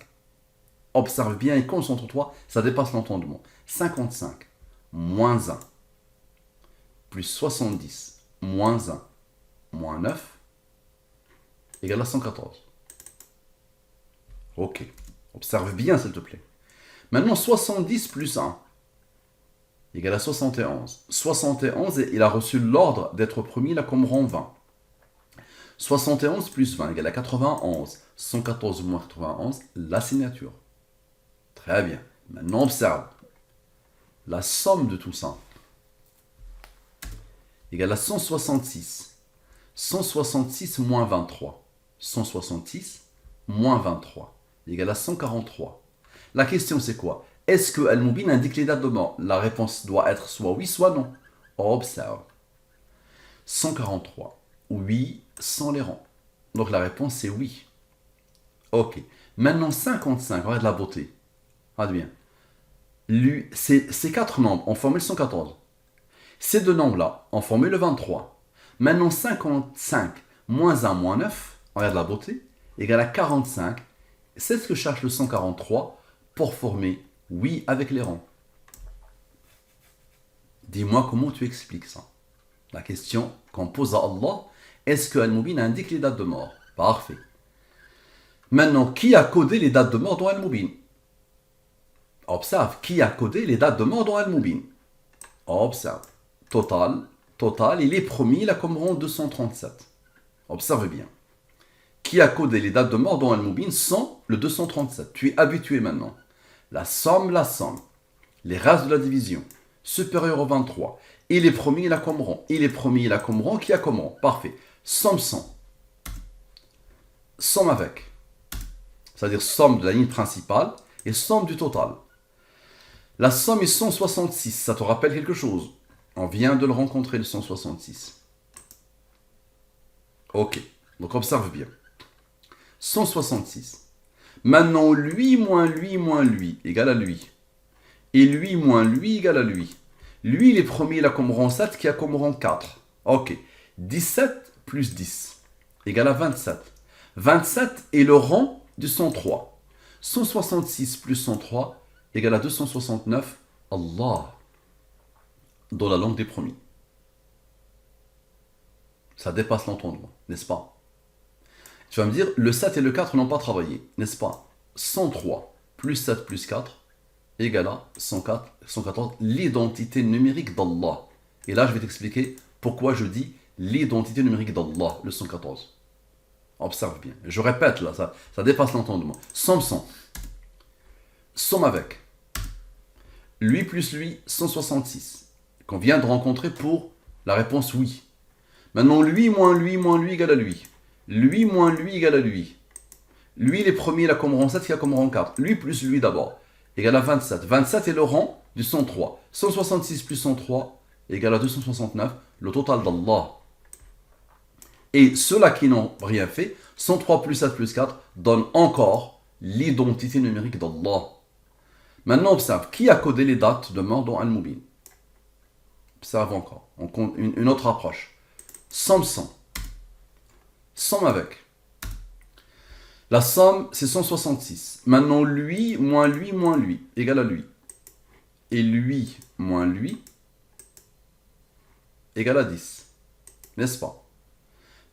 Observe bien et concentre-toi, ça dépasse l'entendement. 55 moins 1 plus 70 moins 1 moins 9 égale à 114. Ok, observe bien s'il te plaît. Maintenant 70 plus 1 égale à 71. 71, il a reçu l'ordre d'être premier là comme rang 20. 71 plus 20 égale à 91. 114 moins 91, la signature. Très bien. Maintenant observe. La somme de tout ça égale à 166. 166 moins 23. 166 moins 23 égale à 143. La question c'est quoi? Est-ce que Al-Mubin indique les dates de mort? La réponse doit être soit oui, soit non. Observe. 143. Oui, sans les rangs. Donc la réponse c'est oui. Ok. Maintenant 55, regarde la beauté. Regarde bien. Ces quatre nombres ont formé le 114. Ces deux nombres-là ont formé le 23. Maintenant 55 moins 1 moins 9, regarde la beauté, égale à 45. C'est ce que cherche le 143 pour former oui avec les rangs. Dis-moi comment tu expliques ça. La question qu'on pose à Allah, est-ce que Al-Mubin indique les dates de mort? Parfait. Maintenant, qui a codé les dates de mort dans Al-Mubin? Observe, qui a codé les dates de mort dans Al-Mubin? Observe. Total, il est promis là comme rang 237. Observe bien. Qui a codé les dates de mort dans Al-Mubin sans le 237? Tu es habitué maintenant. La somme, les restes de la division, supérieur au 23. Il est promis, il a comme rang. Il est promis, il a comme rang, qui a comme rang. Parfait. Somme 100. Somme avec. C'est-à-dire somme de la ligne principale et somme du total. La somme est 166. Ça te rappelle quelque chose? On vient de le rencontrer, le 166. Ok. Donc observe bien. 166. Maintenant, lui moins lui moins lui égale à lui. Et lui moins lui égale à lui. Lui, il est premier, il a comme rang 7, qui a comme rang 4. Ok. 17 plus 10 égale à 27. 27 est le rang du 103. 166 plus 103 égale à 269. Allah. Dans la langue des premiers. Ça dépasse l'entendement, n'est-ce pas? Tu vas me dire, le 7 et le 4 n'ont pas travaillé, n'est-ce pas? 103 plus 7 plus 4 égale à 104, 114, l'identité numérique d'Allah. Et là, je vais t'expliquer pourquoi je dis l'identité numérique d'Allah, le 114. Observe bien. Je répète là, ça dépasse l'entendement. Somme 100. Somme avec. Lui plus lui, 166. Qu'on vient de rencontrer pour la réponse oui. Maintenant, lui moins lui moins lui égale à lui. Lui moins lui égale à lui. Lui, il est premier, il a comme rang 7, il a comme rang 4. Lui plus lui d'abord, égale à 27. 27 est le rang du 103. 166 plus 103 égale à 269, le total d'Allah. Et ceux-là qui n'ont rien fait, 103 plus 7 plus 4 donnent encore l'identité numérique d'Allah. Maintenant, observe, qui a codé les dates de mort dans Al-Mubin? Observe encore, on compte une autre approche. Somme 100. Somme avec. La somme, c'est 166. Maintenant, lui, moins lui, égale à lui. Et lui, moins lui, égale à 10. N'est-ce pas?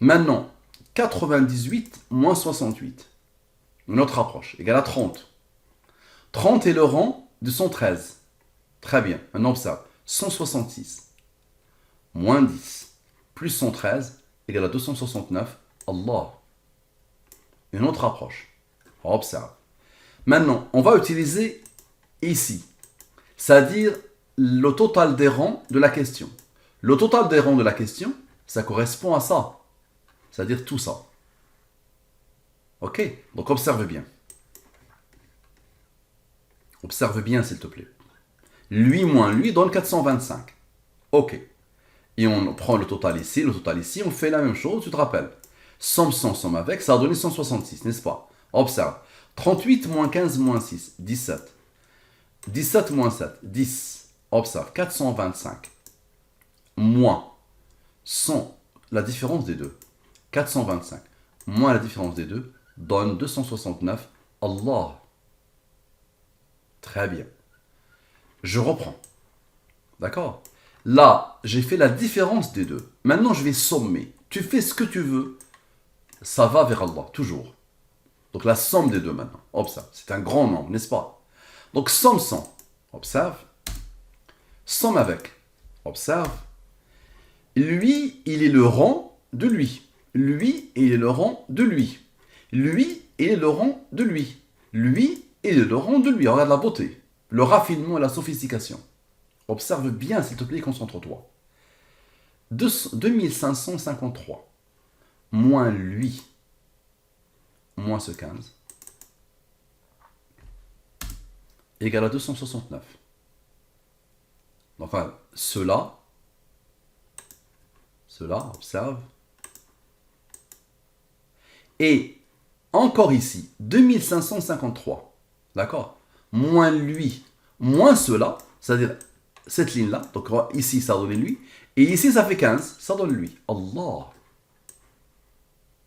Maintenant, 98 moins 68. Une autre approche, égale à 30. 30 est le rang de 113. Très bien, maintenant observe. 166 moins 10 plus 113 égale à 269. Allah. Une autre approche. Observe. Maintenant, on va utiliser ici, c'est-à-dire le total des rangs de la question. Le total des rangs de la question, ça correspond à ça. C'est-à-dire tout ça. Ok? Donc observe bien. Observe bien, s'il te plaît. Lui moins lui donne 425. Ok. Et on prend le total ici, on fait la même chose, tu te rappelles. Somme sans, somme avec, ça a donné 166, n'est-ce pas? Observe. 38 moins 15 moins 6, 17. 17 moins 7, 10. Observe. 425. Moins 100, la différence des deux. 425 moins la différence des deux donne 269. Allah. Très bien. Je reprends. D'accord? Là, j'ai fait la différence des deux. Maintenant, je vais sommer. Tu fais ce que tu veux. Ça va vers Allah, toujours. Donc la somme des deux maintenant. Observe. C'est un grand nombre, n'est-ce pas? Donc somme 100. Observe. Somme avec. Observe. Lui, il est le rang de lui. Lui, il est le rang de lui. Lui, il est le rang de lui. Lui, il est le rang de lui. Regarde la beauté, le raffinement et la sophistication. Observe bien, s'il te plaît, concentre-toi. 2553 moins lui, moins ce 15, égale à 269. Enfin, cela, observe. Et encore ici, 2553. D'accord? Moins lui, moins cela, c'est-à-dire cette ligne-là. Donc ici, ça donne lui. Et ici, ça fait 15, ça donne lui. Allah.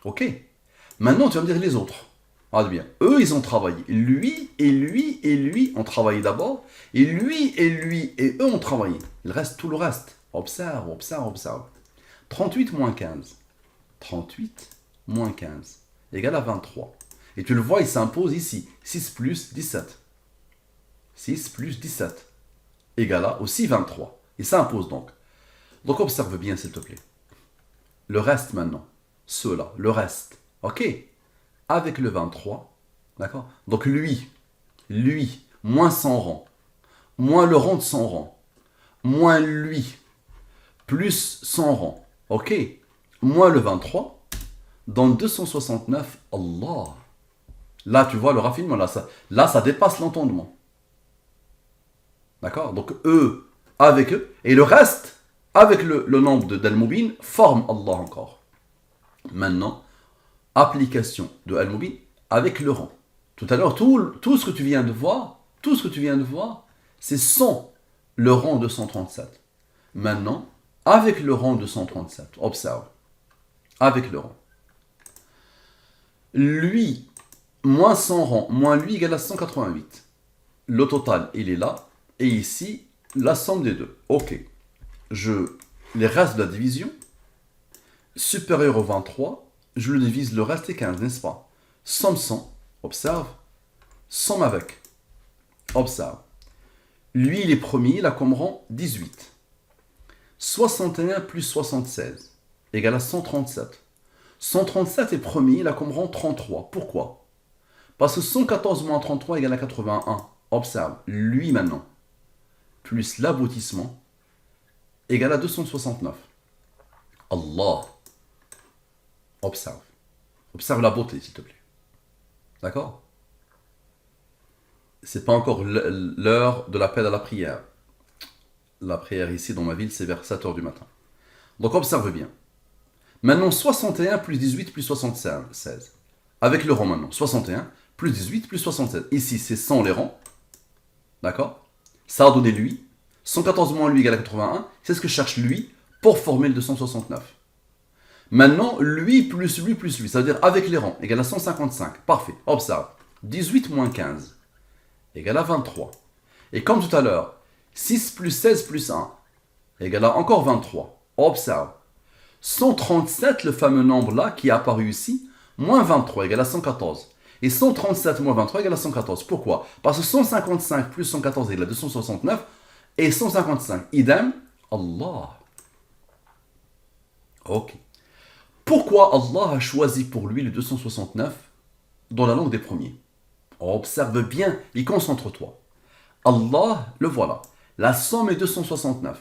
Ok? Maintenant, tu vas me dire les autres. Regarde bien. Eux, ils ont travaillé. Lui et lui et lui ont travaillé d'abord. Et lui et eux ont travaillé. Il reste tout le reste. Observe, observe, observe. 38 moins 15. 38 moins 15 égale à 23. Et tu le vois, il s'impose ici. 6 plus 17. 6 plus 17 égale à aussi 23. Il s'impose donc. Donc observe bien, s'il te plaît. Le reste maintenant. Ceux-là, le reste. Ok? Avec le 23. D'accord? Donc lui, moins 100 rangs. Moins le rang de 100 rangs. Moins lui, plus 100 rangs. Ok? Moins le 23. Dans 269, Allah. Là, tu vois le raffinement. Là, ça dépasse l'entendement. D'accord? Donc, eux, avec eux. Et le reste, avec le nombre d'Al-Mubin, forme Allah encore. Maintenant, application de Al-Mubin avec le rang. Tout à l'heure, tout ce que tu viens de voir, c'est sans le rang de 137. Maintenant, avec le rang de 137, observe. Avec le rang. Lui, moins 100 rangs, moins lui égale à 188. Le total, il est là. Et ici, la somme des deux. Ok. Les restes de la division, supérieur au 23, je le divise, le reste est 15, n'est-ce pas? Somme 100, observe. Somme avec, observe. Lui, il est premier, il a comme rang 18. 61 plus 76 égale à 137. 137 est premier, il a comme rang 33. Pourquoi? Parce que 114 moins 33 égale à 81. Observe, lui maintenant, plus l'aboutissement, égale à 269. Allah. Observe. Observe la beauté, s'il te plaît. D'accord? C'est pas encore l'heure de l'appel à la prière. La prière ici dans ma ville, c'est vers 7h du matin. Donc observe bien. Maintenant, 61 plus 18 plus 76. Avec le rang maintenant. 61 plus 18 plus 76. Ici, c'est sans les rangs. D'accord? Ça a donné lui. 114 moins lui égale à 81. C'est ce que cherche lui pour former le 269. Maintenant, lui plus lui plus lui. Ça veut dire avec les rangs égale à 155. Parfait. Observe. 18 moins 15 égale à 23. Et comme tout à l'heure, 6 plus 16 plus 1 égale à encore 23. Observe. 137, le fameux nombre là qui est apparu ici, moins 23 égale à 114. Et 137 moins 23 égale à 114. Pourquoi? Parce que 155 plus 114 égale à 269. Et 155, idem, Allah. Ok. Pourquoi Allah a choisi pour lui le 269 dans la langue des premiers? Observe bien et concentre-toi. Allah, le voilà. La somme est 269.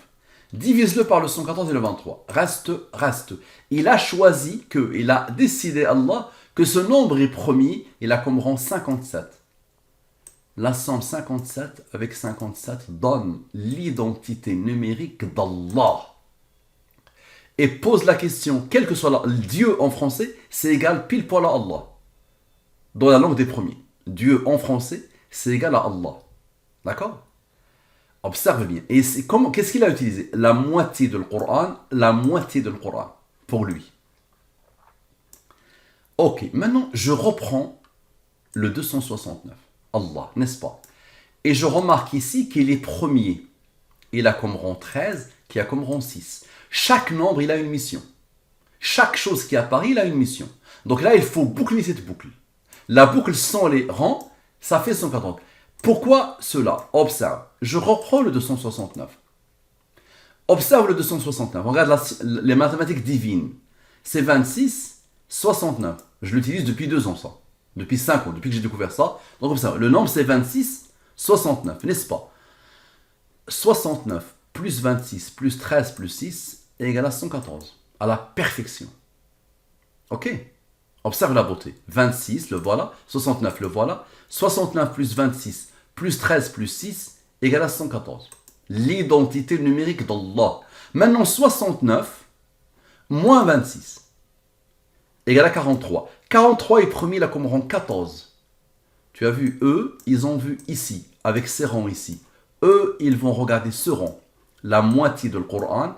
Divise-le par le 114 et le 23. Reste. Il a choisi il a décidé, Allah, que ce nombre est premier, il a comme rang 57. La somme 57 avec 57 donne l'identité numérique d'Allah. Et pose la question, quel que soit Dieu en français, c'est égal pile poil à Allah. Dans la langue des premiers. Dieu en français, c'est égal à Allah. D'accord? Observe bien. Et qu'est-ce qu'il a utilisé? La moitié de Coran, pour lui. Ok, maintenant je reprends le 269. Allah, n'est-ce pas? Et je remarque ici qu'il est premier. Il a comme rang 13, qui a comme rang 6. Chaque nombre, il a une mission. Chaque chose qui apparaît, il a une mission. Donc là, il faut boucler cette boucle. La boucle sans les rangs, ça fait 114. Pourquoi cela? Observe. Je reprends le 269. Observe le 269. Regarde les mathématiques divines. C'est 26, 69. Je l'utilise depuis 2 ans, ça. Depuis 5 ans, depuis que j'ai découvert ça. Donc observe. Le nombre, c'est 26, 69, n'est-ce pas? 69 plus 26 plus 13 plus 6 est égal à 114. À la perfection. Ok? Observe la beauté. 26, le voilà. 69, le voilà. 69 plus 26 plus 13 plus 6 égale à 114. L'identité numérique d'Allah. Maintenant, 69 moins 26 égale à 43. 43 est premier, il a comme rang 14. Tu as vu, eux, ils ont vu ici, avec ces rangs ici. Eux, ils vont regarder ce rang. La moitié de le Coran.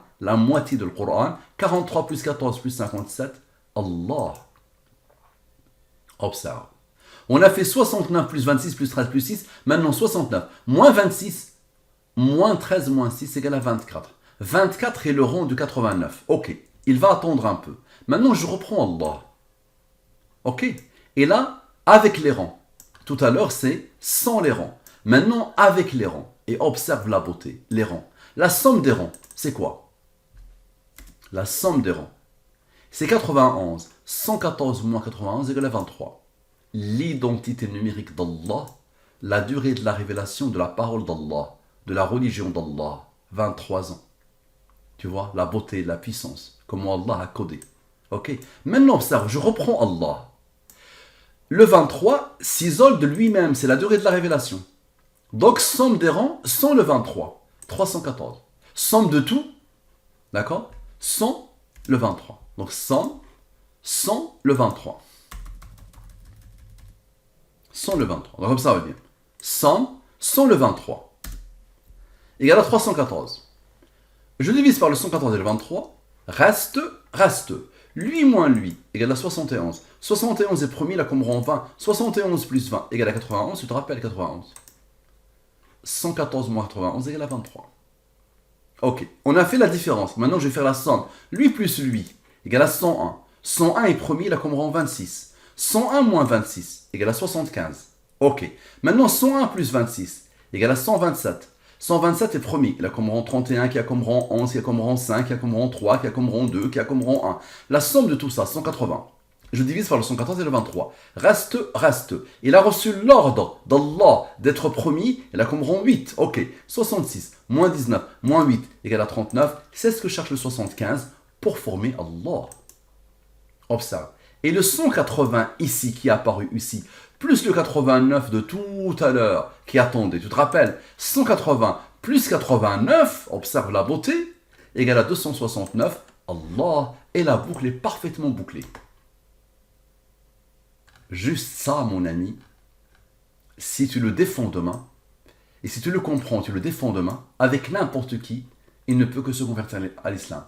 43 plus 14 plus 57. Allah. Observe. On a fait 69 plus 26 plus 13 plus 6. Maintenant 69 moins 26 moins 13 moins 6 égale à 24. 24 est le rang du 89. Ok. Il va attendre un peu. Maintenant je reprends Allah. Ok. Et là, avec les rangs. Tout à l'heure c'est sans les rangs. Maintenant avec les rangs. Et observe la beauté. Les rangs. La somme des rangs, c'est quoi? La somme des rangs. C'est 91. 114 moins 91 égale à 23. L'identité numérique d'Allah, la durée de la révélation de la parole d'Allah, de la religion d'Allah, 23 ans. Tu vois, la beauté, la puissance, comment Allah a codé. Ok. Maintenant, observe, je reprends Allah. Le 23 s'isole de lui-même, c'est la durée de la révélation. Donc, somme des rangs, sans le 23, 314. Somme de tout, d'accord? Sans le 23. Donc, somme, sans le 23. Sans le 23. Donc, observe bien. Somme, sans le 23. Égale à 314. Je divise par le 114 et le 23. Reste. Lui moins lui égale à 71. 71 est premier, là comme rang 20. 71 plus 20 égale à 91. Tu te rappelles 91. 114 moins 91 égale à 23. Ok, on a fait la différence. Maintenant, je vais faire la somme. Lui plus lui égale à 101. 101 est premier, là comme rang 26. 101 moins 26 égale à 75. Ok, maintenant 101 plus 26 égale à 127. 127 est premier, il a comme rang 31, qui a comme rang 11, qui a comme rang 5, qui a comme rang 3, qui a comme rang 2, qui a comme rang 1. La somme de tout ça, 180. Je divise par le 114 et le 23. Reste. Il a reçu l'ordre d'Allah d'être premier, il a comme rang 8. Ok, 66, moins 19, moins 8 égale à 39. C'est ce que cherche le 75 pour former Allah. Observe. Et le 180 ici, qui est apparu ici, plus le 89 de tout à l'heure, qui attendait, tu te rappelles, 180 plus 89, observe la beauté, égale à 269, Allah et la boucle est parfaitement bouclée. Juste ça, mon ami, si tu le défends demain, et si tu le comprends, tu le défends demain, avec n'importe qui, il ne peut que se convertir à l'islam.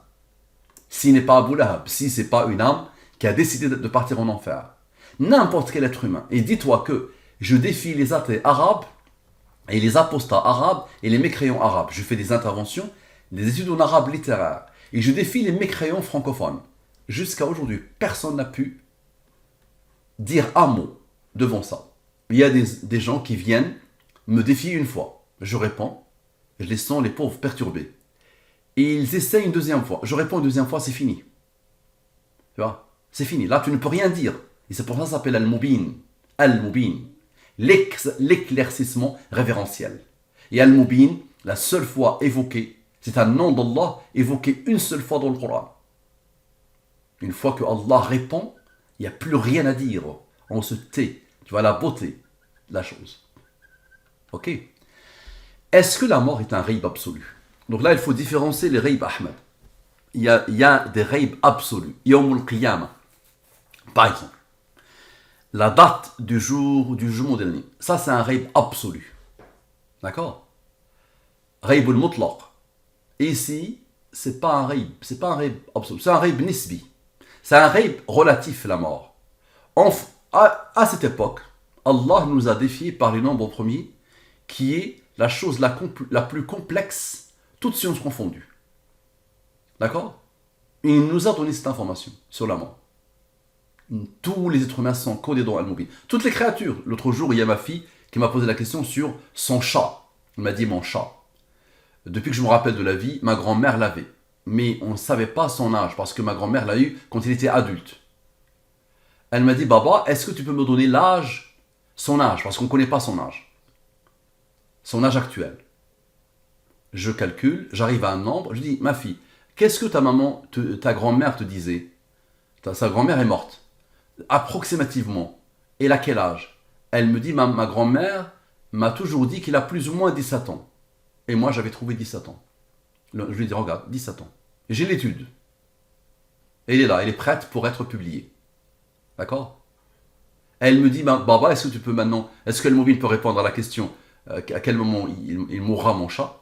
S'il n'est pas Abu Lahab, si ce n'est pas une âme qui a décidé de partir en enfer. N'importe quel être humain. Et dis-toi que je défie les athées arabes, et les apostats arabes, et les mécréants arabes. Je fais des interventions, des études en arabe littéraire. Et je défie les mécréants francophones. Jusqu'à aujourd'hui, personne n'a pu dire un mot devant ça. Il y a des gens qui viennent me défier une fois. Je réponds. Je les sens, les pauvres, perturbés. Et ils essayent une deuxième fois. Je réponds une deuxième fois, c'est fini. Tu vois? C'est fini. Là, tu ne peux rien dire. Et c'est pour ça que ça s'appelle Al-Mubin. Al-Mubin. L'éclaircissement révérentiel. Et Al-Mubin, la seule fois évoquée, c'est un nom d'Allah évoqué une seule fois dans le Coran. Une fois que Allah répond, il n'y a plus rien à dire. On se tait. Tu vois la beauté de la chose. Ok? Est-ce que la mort est un raïb absolu? Donc là, il faut différencier les raïbs Ahmed. Il y a des raïbs absolus. Yawm al-Qiyamah. Par exemple, la date du jour dernier. Ça, c'est un raïb absolu. D'accord? Raïb al-Mutlaq. Ici, c'est pas un raïb absolu. C'est un raïb nisbi. C'est un raïb relatif, la mort. À cette époque, Allah nous a défié par les nombres premiers, qui est la chose la plus complexe, toutes sciences confondues. D'accord? Il nous a donné cette information sur la mort. Tous les êtres humains sont codés dans Al-Mubin. Toutes les créatures. L'autre jour, il y a ma fille qui m'a posé la question sur son chat. Elle m'a dit mon chat. Depuis que je me rappelle de la vie, ma grand-mère l'avait. Mais on ne savait pas son âge parce que ma grand-mère l'a eu quand il était adulte. Elle m'a dit, Baba, est-ce que tu peux me donner son âge, parce qu'on ne connaît pas son âge. Son âge actuel. Je calcule, j'arrive à un nombre, je dis, ma fille, qu'est-ce que ta grand-mère te disait? Sa grand-mère est morte. Approximativement. Elle a quel âge? Elle me dit, ma grand-mère m'a toujours dit qu'il a plus ou moins 17 ans. Et moi, j'avais trouvé 17 ans. Je lui ai dit, regarde, 17 ans. Et j'ai l'étude. Elle est là, elle est prête pour être publiée. D'accord? Elle me dit, Baba, est-ce que tu peux maintenant, est-ce que le mobile peut répondre à la question à quel moment il mourra mon chat?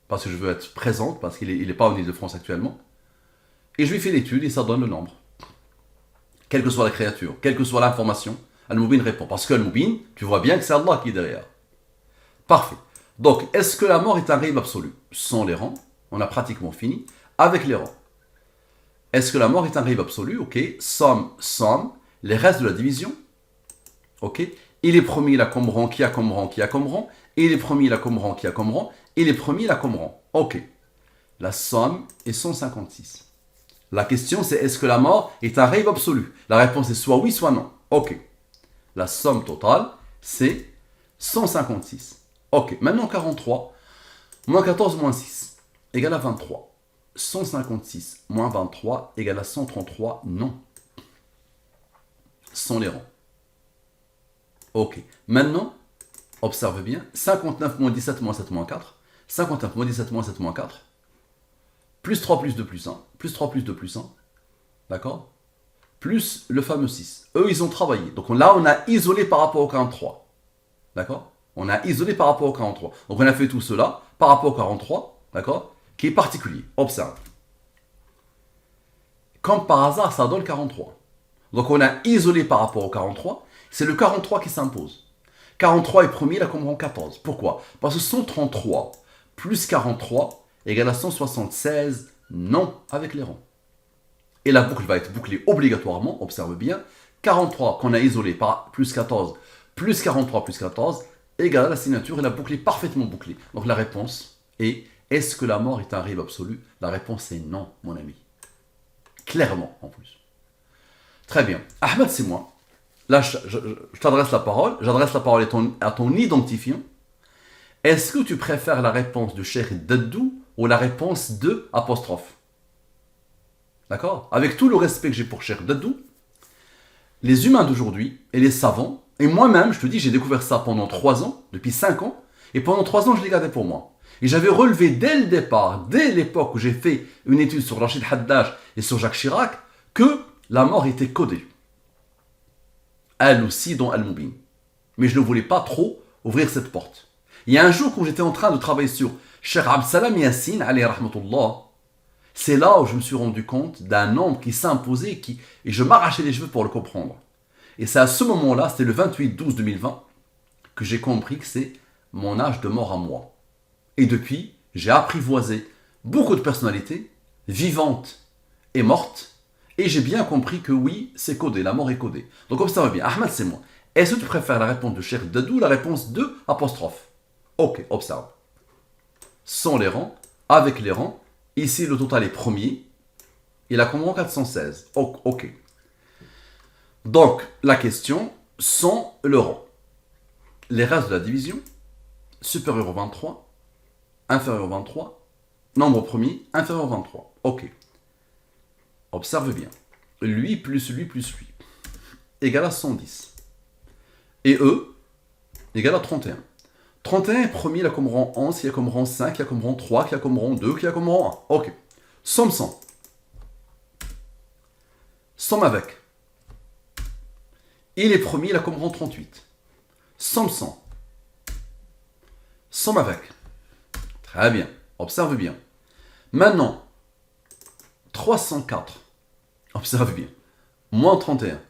Parce que je veux être présente, parce qu'il n'est pas en Ile-de-France actuellement. Et je lui fais l'étude et ça donne le nombre. Quelle que soit la créature, quelle que soit l'information, Al-Mubin répond. Parce que Al-Mubin, tu vois bien que c'est Allah qui est derrière. Parfait. Donc, est-ce que la mort est un raïb absolu? Sans les rangs, on a pratiquement fini. Avec les rangs. Est-ce que la mort est un raïb absolu? Ok. Somme, les restes de la division. Ok. Il est premier, il a comme rang, qui a comme rang, qui a comme rang. Il est premier, il a comme rang, qui a comme rang. Il est premier, il a comme rang. Ok. La somme est 156. La question c'est, est-ce que la mort est un raïb absolu? La réponse est soit oui, soit non. Ok. La somme totale, c'est 156. Ok. Maintenant 43, moins 14, moins 6, égale à 23. 156 moins 23 égale à 133, non. Sans les rangs. Ok. Maintenant, observe bien. 59 moins 17 moins 7 moins 4. 59 moins 17 moins 7 moins 4. Plus 3 plus 2 plus 1. Plus 3 plus 2 plus 1. D'accord? Plus le fameux 6. Eux, ils ont travaillé. Donc là, on a isolé par rapport au 43. D'accord? On a isolé par rapport au 43. Donc on a fait tout cela par rapport au 43. D'accord? Qui est particulier. Observe. Comme par hasard, ça donne 43. Donc on a isolé par rapport au 43. C'est le 43 qui s'impose. 43 est premier, il a comme rang 14. Pourquoi? Parce que 133 plus 43 égale à 176, non, avec les rangs. Et la boucle va être bouclée obligatoirement, observe bien. 43 qu'on a isolé par plus 14, plus 43 plus 14, égale à la signature, et la boucle est parfaitement bouclée. Donc la réponse est, est-ce que la mort est un raïb absolu? La réponse est non, mon ami. Clairement, en plus. Très bien. Ahmed, c'est moi. Là, je t'adresse la parole. J'adresse la parole à ton identifiant. Est-ce que tu préfères la réponse de Cheikh Daddou ou la réponse de apostrophe? D'accord? Avec tout le respect que j'ai pour Cheikh Daddou, les humains d'aujourd'hui et les savants, et moi-même, je te dis, j'ai découvert ça pendant 3 ans, depuis 5 ans, et pendant 3 ans, je l'ai gardé pour moi. Et j'avais relevé dès le départ, dès l'époque où j'ai fait une étude sur Rachid Haddad et sur Jacques Chirac, que la mort était codée. Elle aussi dans Al-Mubin. Mais je ne voulais pas trop ouvrir cette porte. Il y a un jour où j'étais en train de travailler sur Cheikh Abdsalam Yassine, alayhi rahmatullah, c'est là où je me suis rendu compte d'un nombre qui s'imposait et je m'arrachais les cheveux pour le comprendre. Et c'est à ce moment-là, c'était le 28-12-2020, que j'ai compris que c'est mon âge de mort à moi. Et depuis, j'ai apprivoisé beaucoup de personnalités, vivantes et mortes, et j'ai bien compris que oui, c'est codé, la mort est codée. Donc observe bien, Ahmed c'est moi. Est-ce que tu préfères la réponse de Cheikh Dadou ou la réponse de apostrophe? Ok, observe. Sans les rangs, avec les rangs, ici le total est premier, il a combien 416. Ok. Donc, la question, sans le rang. Les restes de la division, supérieur au 23, inférieur au 23, nombre premier, inférieur au 23. Ok. Observe bien. Lui plus lui plus lui égale à 110. Et eux égale à 31. 31 est premier, il a comme rang 11, il a comme rang 5, il a comme rang 3, il a comme rang 2, il a comme rang 1. Ok. Somme 100. Somme avec. Il est premier, il a comme rang 38. Somme 100. Somme avec. Très bien. Observe bien. Maintenant, 304. Observe bien. Moins 31.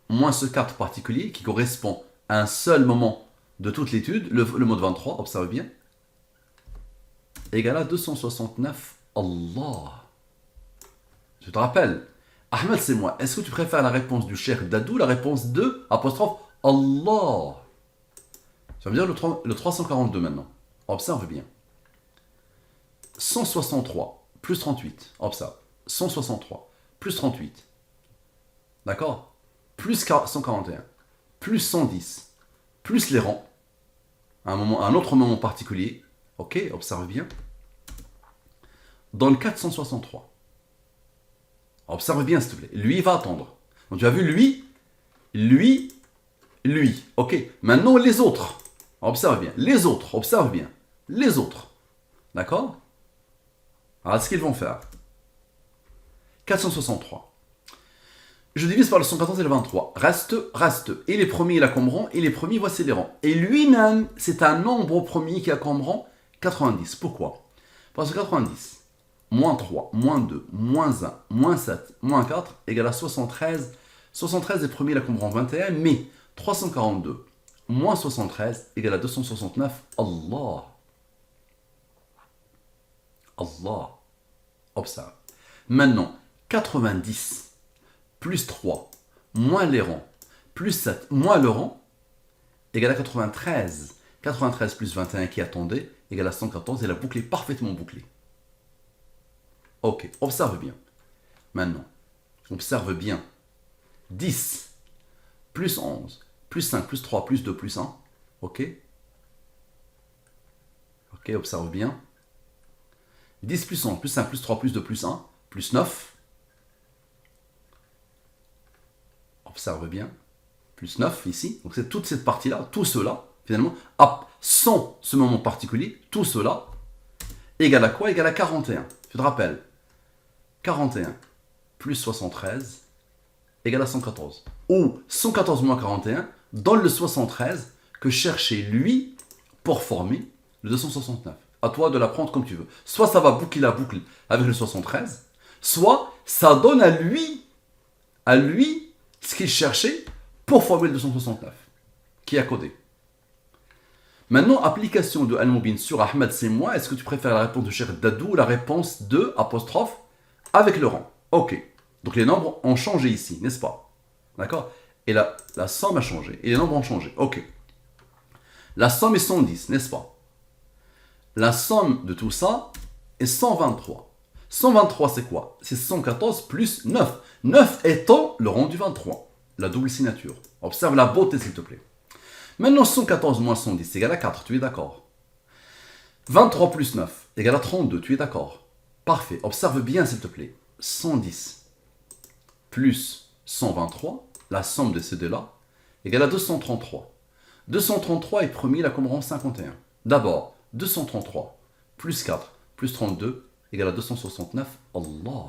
Moins ce 4 particulier qui correspond à un seul moment de toute l'étude, le mode 23, observe bien, égale à 269. Allah. Je te rappelle, Ahmed c'est moi. Est-ce que tu préfères la réponse du Cheikh Dadou ou la réponse de apostrophe Allah? Ça veut dire le 342 maintenant. Observe bien. 163 plus 38. Observe. 163 plus 38. D'accord? Plus 141. Plus 110. Plus les rangs. Un autre moment particulier. Ok, observe bien. Dans le 463. Observe bien s'il te plaît. Lui, il va attendre. Donc tu as vu lui. Ok, maintenant les autres. Observe bien. Les autres, observe bien. Les autres. D'accord? Alors, ce qu'ils vont faire. 463. Je divise par le 114 et le 23. Reste. Et les premiers, il a comme rang. Et les premiers, voici les rangs. Et lui-même, c'est un nombre premier qui a comme rang 90. Pourquoi? Parce que 90, moins 3, moins 2, moins 1, moins 7, moins 4, égale à 73. 73 est premier, il a comme rang 21. Mais 342, moins 73, égale à 269. Allah. Observe. Maintenant, 90 plus 3, moins les rangs, plus 7, moins le rang, égale à 93. 93 plus 21 qui attendait, égale à 114, et la boucle est parfaitement bouclée. Ok, observe bien. Maintenant, observe bien. 10 plus 11, plus 5, plus 3, plus 2, plus 1. Ok. Ok, observe bien. 10 plus 11, plus 5, plus 3, plus 2, plus 1, plus 9. Observe bien. Plus 9 ici. Donc c'est toute cette partie-là, tout cela, finalement, sans ce moment particulier, tout cela, égale à quoi? Égale à 41. Tu te rappelles? 41 plus 73 égale à 114. Ou 114 moins 41 dans le 73 que cherchait lui pour former le 269. À toi de la prendre comme tu veux. Soit ça va boucler la boucle avec le 73, soit ça donne à lui ce qu'il cherchait pour former le 269, qui a codé. Maintenant, application de Al-Mubin sur Ahmed c'est moi. Est-ce que tu préfères la réponse de Cheikh Dadou ou la réponse de apostrophe avec le rang? Ok. Donc les nombres ont changé ici, n'est-ce pas? D'accord? Et la somme a changé. Et les nombres ont changé. Ok. La somme est 110, n'est-ce pas? La somme de tout ça est 123. 123 c'est quoi? C'est 114 plus 9. 9 étant le rang du 23. La double signature. Observe la beauté s'il te plaît. Maintenant 114 moins 110 égale à 4, tu es d'accord? 23 plus 9 égale à 32, tu es d'accord? Parfait, observe bien s'il te plaît. 110 plus 123, la somme de ces deux-là, égale à 233. 233 est premier, il a comme rang 51. D'abord, 233 plus 4, plus 32, égale à 269. Allah.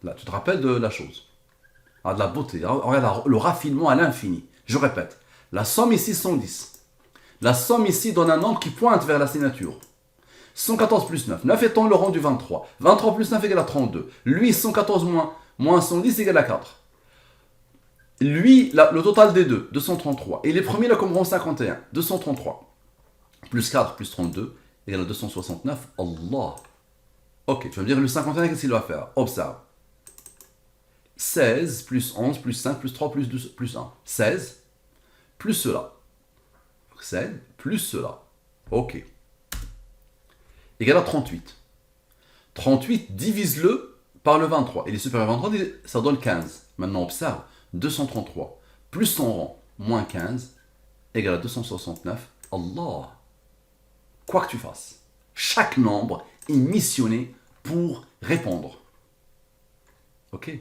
Là, tu te rappelles de la chose. Ah, de la beauté. Regarde le raffinement à l'infini. Je répète. La somme ici, 110. La somme ici donne un nombre qui pointe vers la signature. 114 plus 9. 9 étant le rang du 23. 23 plus 9 égale à 32. Lui, 114 moins 110 égale à 4. Lui, le total des deux, 233. Et les premiers, là, comme rang 51. 233. Plus 4 plus 32 égale à 269. Allah. Ok, tu vas me dire le 51, qu'est-ce qu'il va faire? Observe. 16 plus 11 plus 5 plus 3 plus 2 plus 1. 16 plus cela. 16 plus cela. Ok. Égale à 38. 38, divise-le par le 23. Et les supérieurs à 23, ça donne 15. Maintenant, observe. 233 plus son rang moins 15 égale à 269. Allah. Quoi que tu fasses, chaque nombre est missionné pour répondre. Ok?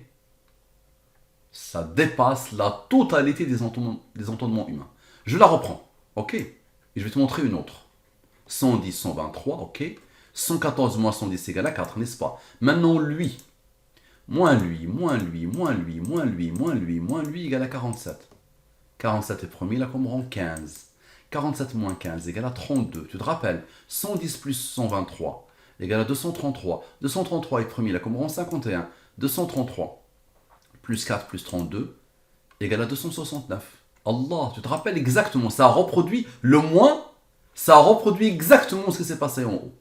Ça dépasse la totalité des entendements humains. Je la reprends. Ok? Et je vais te montrer une autre. 110, 123, ok? 114 moins 110 égale à 4, n'est-ce pas? Maintenant, lui, moins lui, moins lui, moins lui, moins lui, moins lui, moins lui égale à 47. 47 est premier, là comme rang 15. 47 moins 15 égale à 32. Tu te rappelles? 110 plus 123 égale à 233. 233 est premier, là comme rang 51. 233 plus 4 plus 32 égale à 269. Allah, tu te rappelles exactement, ça a reproduit le moins, ça a reproduit exactement ce qui s'est passé en haut.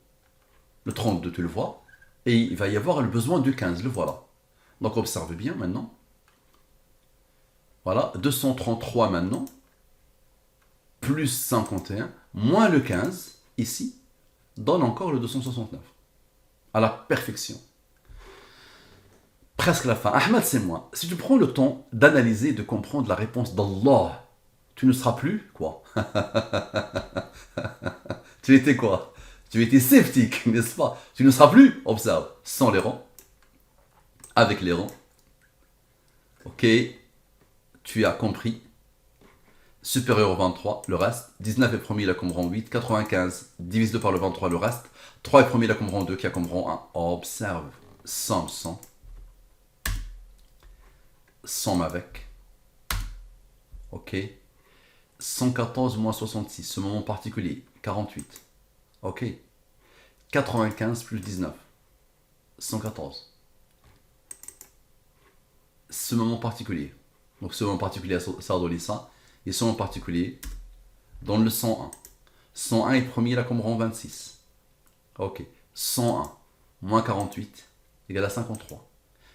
Le 32, tu le vois, et il va y avoir le besoin du 15, le voilà. Donc observe bien maintenant. Voilà, 233 maintenant, plus 51, moins le 15, ici, donne encore le 269. À la perfection. Presque la fin. Ahmed, c'est moi. Si tu prends le temps d'analyser et de comprendre la réponse d'Allah, tu ne seras plus quoi? Tu étais quoi? Tu étais sceptique, n'est-ce pas? Tu ne seras plus, observe, sans les rangs, avec les rangs. Ok, tu as compris. Supérieur au 23, le reste. 19 est premier, il a comme rang 8. 95, divise 2 par le 23, le reste. 3 est premier, il a comme rang 2, qui a comme rang 1. Observe. Somme, 100. Somme avec. Ok. 114 moins 66, ce moment particulier. 48. Ok. 95 plus 19. 114. Ce moment particulier. Donc ce moment particulier à Sardolissa. Et ce moment particulier dans le 101. 101 est premier, là comme rang 26. Ok. 101 moins 48 égale à 53.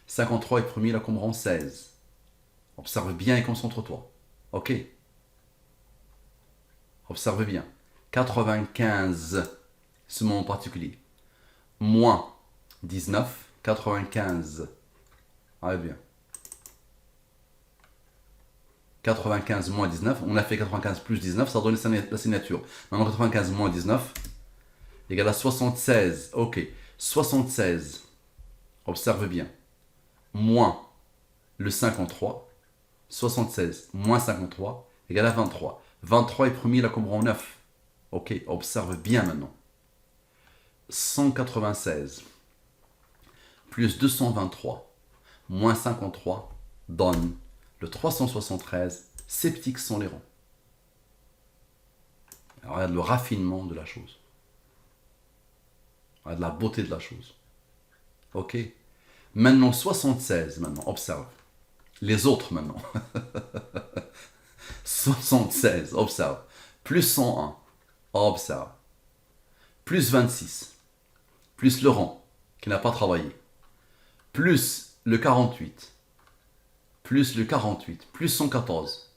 53 est premier, là comme rang 16. Observe bien et concentre-toi. Ok. Observe bien. 95, ce moment particulier. Moins 19, 95. Allez bien. 95 moins 19, on a fait 95 plus 19, ça donne la signature. Maintenant 95 moins 19 égale à 76. Ok. 76. Observe bien. Moins le 53. 76 moins 53 égale à 23. 23 est premier, là comme rang 9. Ok, observe bien maintenant. 196 plus 223 moins 53 donne le 373. Sceptiques sont les rangs. Alors, regarde le raffinement de la chose. Regarde la beauté de la chose. Ok. Maintenant 76, maintenant, observe. Les autres maintenant. 76, observe. Plus 101, observe. Plus 26, plus le rang, qui n'a pas travaillé. Plus le 48, plus le 48, plus 114,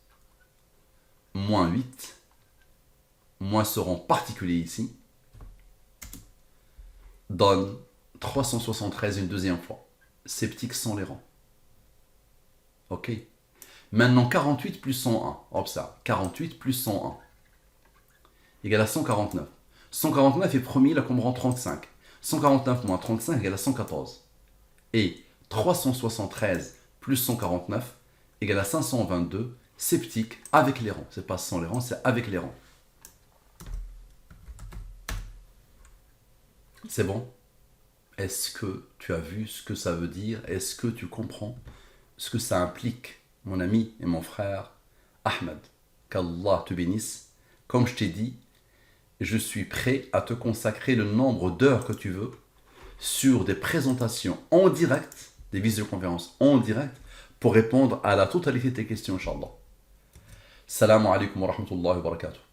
moins 8, moins ce rang particulier ici, donne 373 une deuxième fois. Sceptiques sont les rangs. Ok. Maintenant 48 plus 101, observe. 48 plus 101 égale à 149. 149 est premier, là comme rang 35. 149 moins 35 égale à 114. Et 373 plus 149 égale à 522. Sceptique avec les rangs. C'est pas sans les rangs, c'est avec les rangs. C'est bon? Est-ce que tu as vu ce que ça veut dire? Est-ce que tu comprends ce que ça implique, mon ami et mon frère Ahmed? Qu'Allah te bénisse. Comme je t'ai dit, je suis prêt à te consacrer le nombre d'heures que tu veux sur des présentations en direct, des visioconférences en direct, pour répondre à la totalité de tes questions, Inch'Allah. Salam alaikum wa rahmatullahi wa barakatuh.